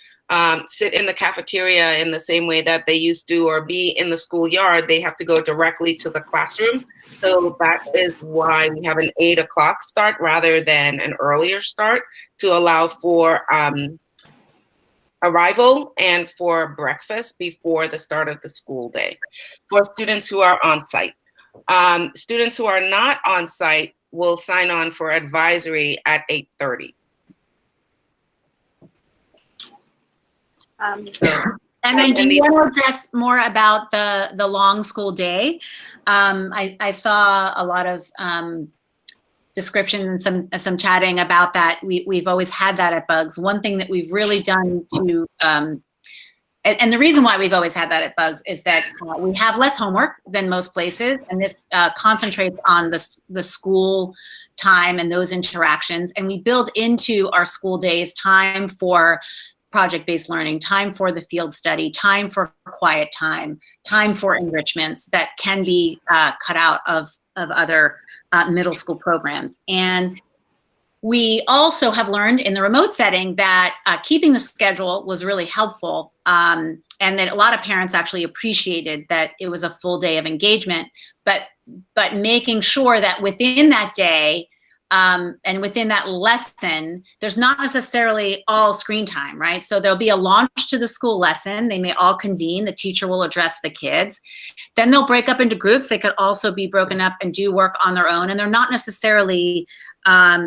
sit in the cafeteria in the same way that they used to, or be in the schoolyard. They have to go directly to the classroom. So that is why we have an 8 o'clock start rather than an earlier start, to allow for arrival and for breakfast before the start of the school day for students who are on site. Students who are not on site will sign on for advisory at 8:30. And then do you want to address more about the long school day? I saw a lot of description and some chatting about that. We've always had that at Bugs. One thing that we've really done to, and the reason why we've always had that at Bugs is that we have less homework than most places, and this concentrates on the school time and those interactions. And we build into our school days time for project-based learning, time for the field study, time for quiet time, time for enrichments that can be cut out of other middle school programs. And we also have learned in the remote setting that keeping the schedule was really helpful, and that a lot of parents actually appreciated that it was a full day of engagement, but making sure that within that day, and within that lesson, there's not necessarily all screen time, right? So there'll be a launch to the school lesson. They may all convene. The teacher will address the kids. Then they'll break up into groups. They could also be broken up and do work on their own. And they're not necessarily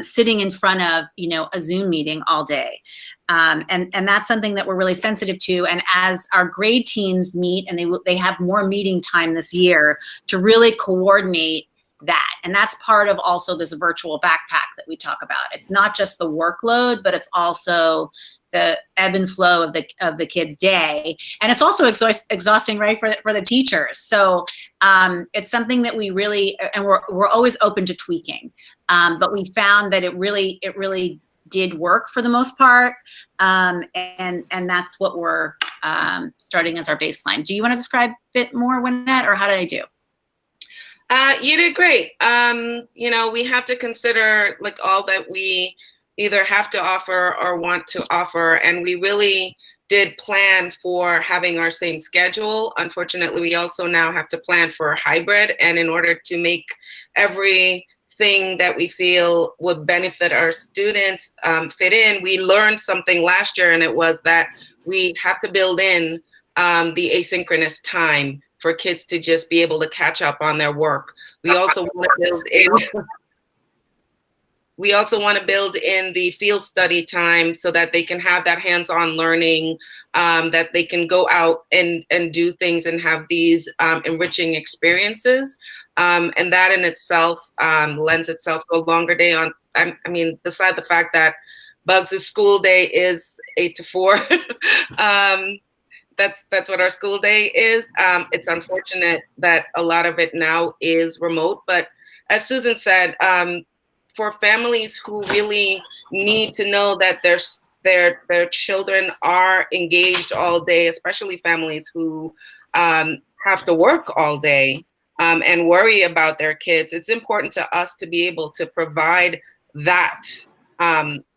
sitting in front of, a Zoom meeting all day. And that's something that we're really sensitive to. And as our grade teams meet, and they have more meeting time this year to really coordinate that. And that's part of also this virtual backpack that we talk about. It's not just the workload, but it's also the ebb and flow of the kids' day. And it's also exhausting, right, for the teachers. So it's something that we really, and we're always open to tweaking. But we found that it really did work for the most part. And that's what we're starting as our baseline. Do you want to describe it more, Wynette, or how did I do? You did great. We have to consider all that we either have to offer or want to offer. And we really did plan for having our same schedule. Unfortunately, we also now have to plan for a hybrid. And in order to make everything that we feel would benefit our students fit in, we learned something last year, and it was that we have to build in the asynchronous time for kids to just be able to catch up on their work. We also want to build in the field study time so that they can have that hands-on learning, that they can go out and do things and have these enriching experiences. And that in itself lends itself to a longer day on, beside the fact that Bugs' school day is 8 to 4. That's what our school day is. It's unfortunate that a lot of it now is remote, but as Susan said, for families who really need to know that their children are engaged all day, especially families who have to work all day and worry about their kids, it's important to us to be able to provide that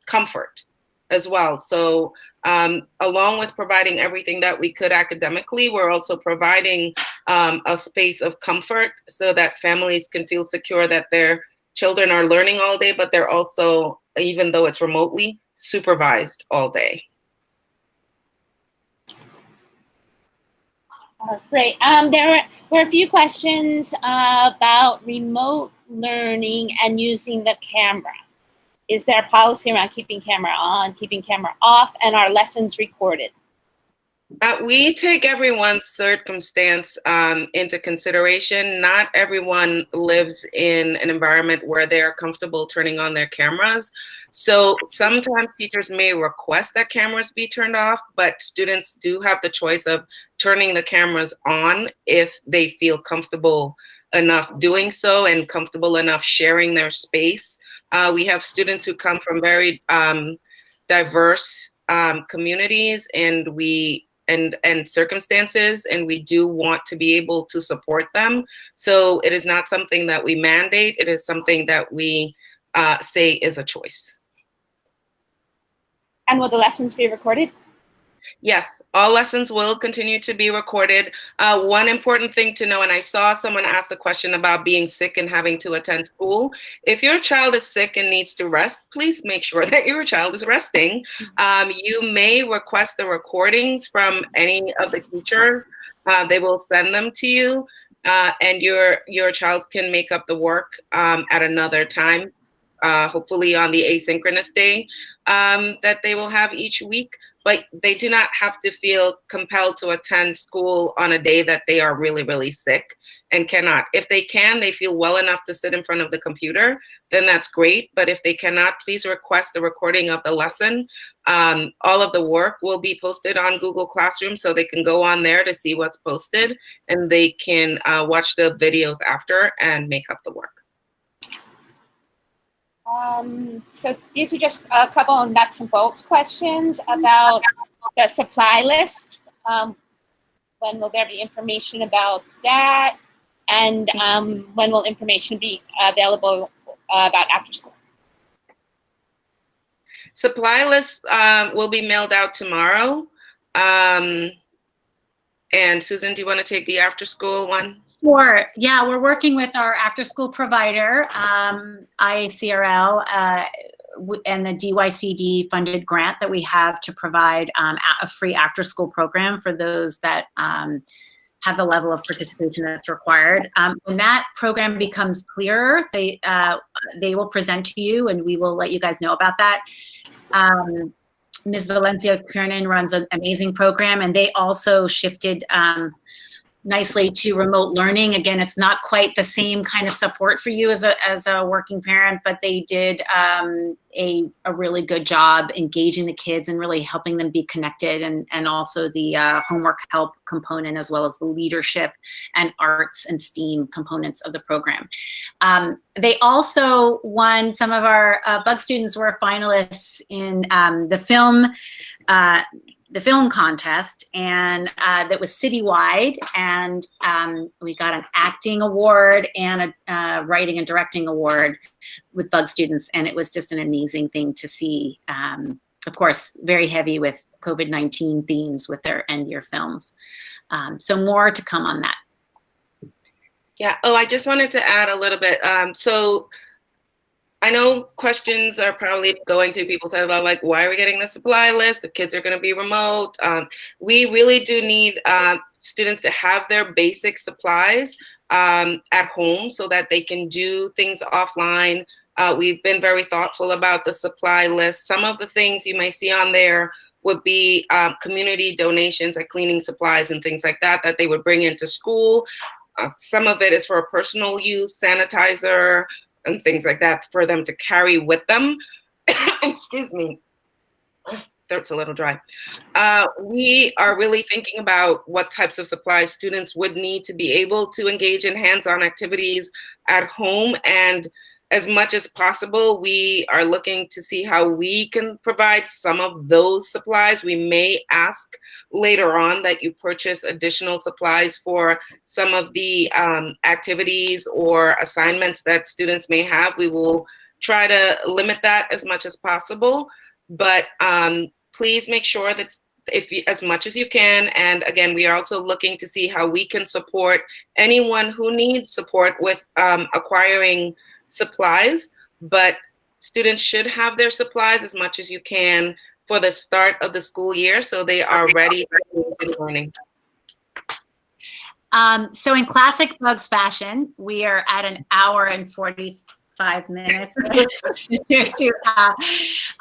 comfort as well. So along with providing everything that we could academically, we're also providing a space of comfort so that families can feel secure that their children are learning all day, but they're also, even though it's remotely, supervised all day. Great. There were a few questions about remote learning and using the camera. Is there a policy around keeping camera on, keeping camera off, and are lessons recorded? We take everyone's circumstance into consideration. Not everyone lives in an environment where they're comfortable turning on their cameras. So sometimes teachers may request that cameras be turned off, but students do have the choice of turning the cameras on if they feel comfortable enough doing so and comfortable enough sharing their space. We have students who come from very diverse communities and circumstances, and we do want to be able to support them. So it is not something that we mandate. It is something that we say is a choice. And will the lessons be recorded? Yes, all lessons will continue to be recorded. One important thing to know, and I saw someone ask the question about being sick and having to attend school. If your child is sick and needs to rest, please make sure that your child is resting. You may request the recordings from any of the teachers. They will send them to you, and your child can make up the work at another time, hopefully on the asynchronous day that they will have each week. But they do not have to feel compelled to attend school on a day that they are really, really sick and cannot. If they can, they feel well enough to sit in front of the computer, then that's great. But if they cannot, please request a recording of the lesson. All of the work will be posted on Google Classroom, so they can go on there to see what's posted, and they can watch the videos after and make up the work. So these are just a couple of nuts and bolts questions about the supply list. When will there be information about that? And when will information be available about after school? Supply lists will be mailed out tomorrow. And Susan, do you want to take the after school one? Sure. Yeah, we're working with our after-school provider, IACRL, and the DYCD funded grant that we have to provide a free after-school program for those that have the level of participation that's required. When that program becomes clearer, they will present to you, and we will let you guys know about that. Ms. Valencia Kiernan runs an amazing program, and they also shifted nicely to remote learning. Again, it's not quite the same kind of support for you as a working parent, but they did a really good job engaging the kids and really helping them be connected, and also the homework help component, as well as the leadership and arts and STEAM components of the program. They also won, some of our Bug students were finalists in the film contest, and that was citywide, and we got an acting award and a writing and directing award with Bug students, and it was just an amazing thing to see. Of course, very heavy with COVID-19 themes with their end-year films. So more to come on that. Yeah, I just wanted to add a little bit. So I know questions are probably going through people's head about, like, why are we getting the supply list? The kids are going to be remote. We really do need students to have their basic supplies at home so that they can do things offline. We've been very thoughtful about the supply list. Some of the things you may see on there would be community donations, like cleaning supplies and things like that, that they would bring into school. Some of it is for personal use, sanitizer, and things like that for them to carry with them. Excuse me, throat's a little dry. We are really thinking about what types of supplies students would need to be able to engage in hands-on activities at home. And as much as possible, we are looking to see how we can provide some of those supplies. We may ask later on that you purchase additional supplies for some of the activities or assignments that students may have. We will try to limit that as much as possible, but please make sure that as much as you can. And again, we are also looking to see how we can support anyone who needs support with acquiring supplies, but students should have their supplies as much as you can for the start of the school year so they are ready for learning. So in classic Bugs fashion, we are at an hour and 45 minutes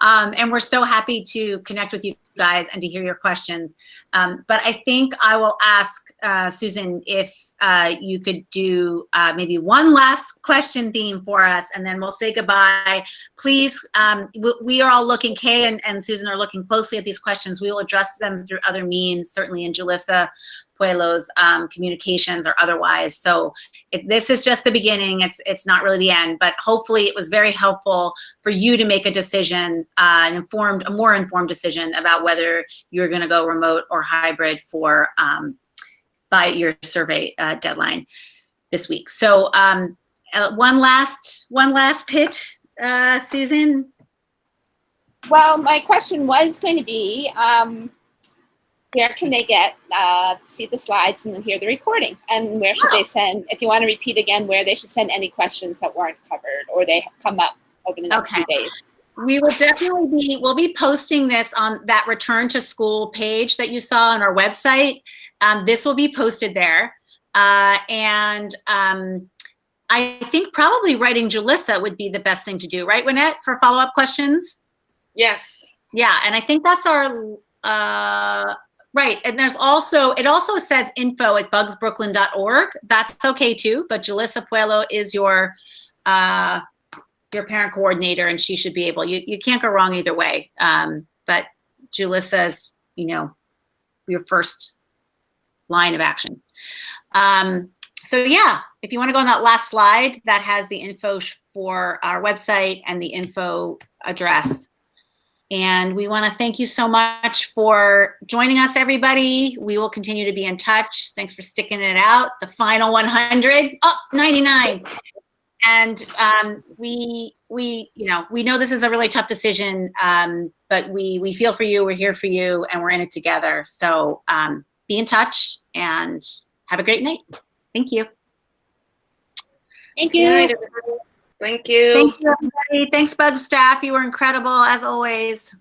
and we're so happy to connect with you guys and to hear your questions. But I think I will ask Susan if you could do maybe one last question theme for us, and then we'll say goodbye. Please, we are all looking, Kay and Susan are looking closely at these questions. We will address them through other means, certainly in Julissa Puelo's communications or otherwise. So if this is just the beginning, it's not really the end, but hopefully it was very helpful for you to make a decision, a more informed decision about whether you're going to go remote or hybrid for by your survey deadline this week. So one last pitch, Susan. Well, my question was going to be, where can they get see the slides and hear the recording? And where should they send, if you want to repeat again, where they should send any questions that weren't covered or they come up over the next few days? We will definitely we'll be posting this on that return to school page that you saw on our website. This will be posted there. And I think probably writing Julissa would be the best thing to do, right, Wynette, for follow-up questions? Yes. Yeah, and I think that's our, right, and there's also, it also says info@bugsbrooklyn.org. That's okay too, but Julissa Puello is your parent coordinator, and she should be able, you can't go wrong either way. But Julissa's, you know, your first line of action. So yeah, if you want to go on that last slide, that has the info for our website and the info address. And we want to thank you so much for joining us, everybody. We will continue to be in touch. Thanks for sticking it out. The final 100, 99. And we know this is a really tough decision, but we feel for you. We're here for you, and we're in it together. So be in touch and have a great night. Thank you. Thank you. Good night, everybody. Thank you. Thank you, everybody. Thanks, Bug staff. You were incredible as always.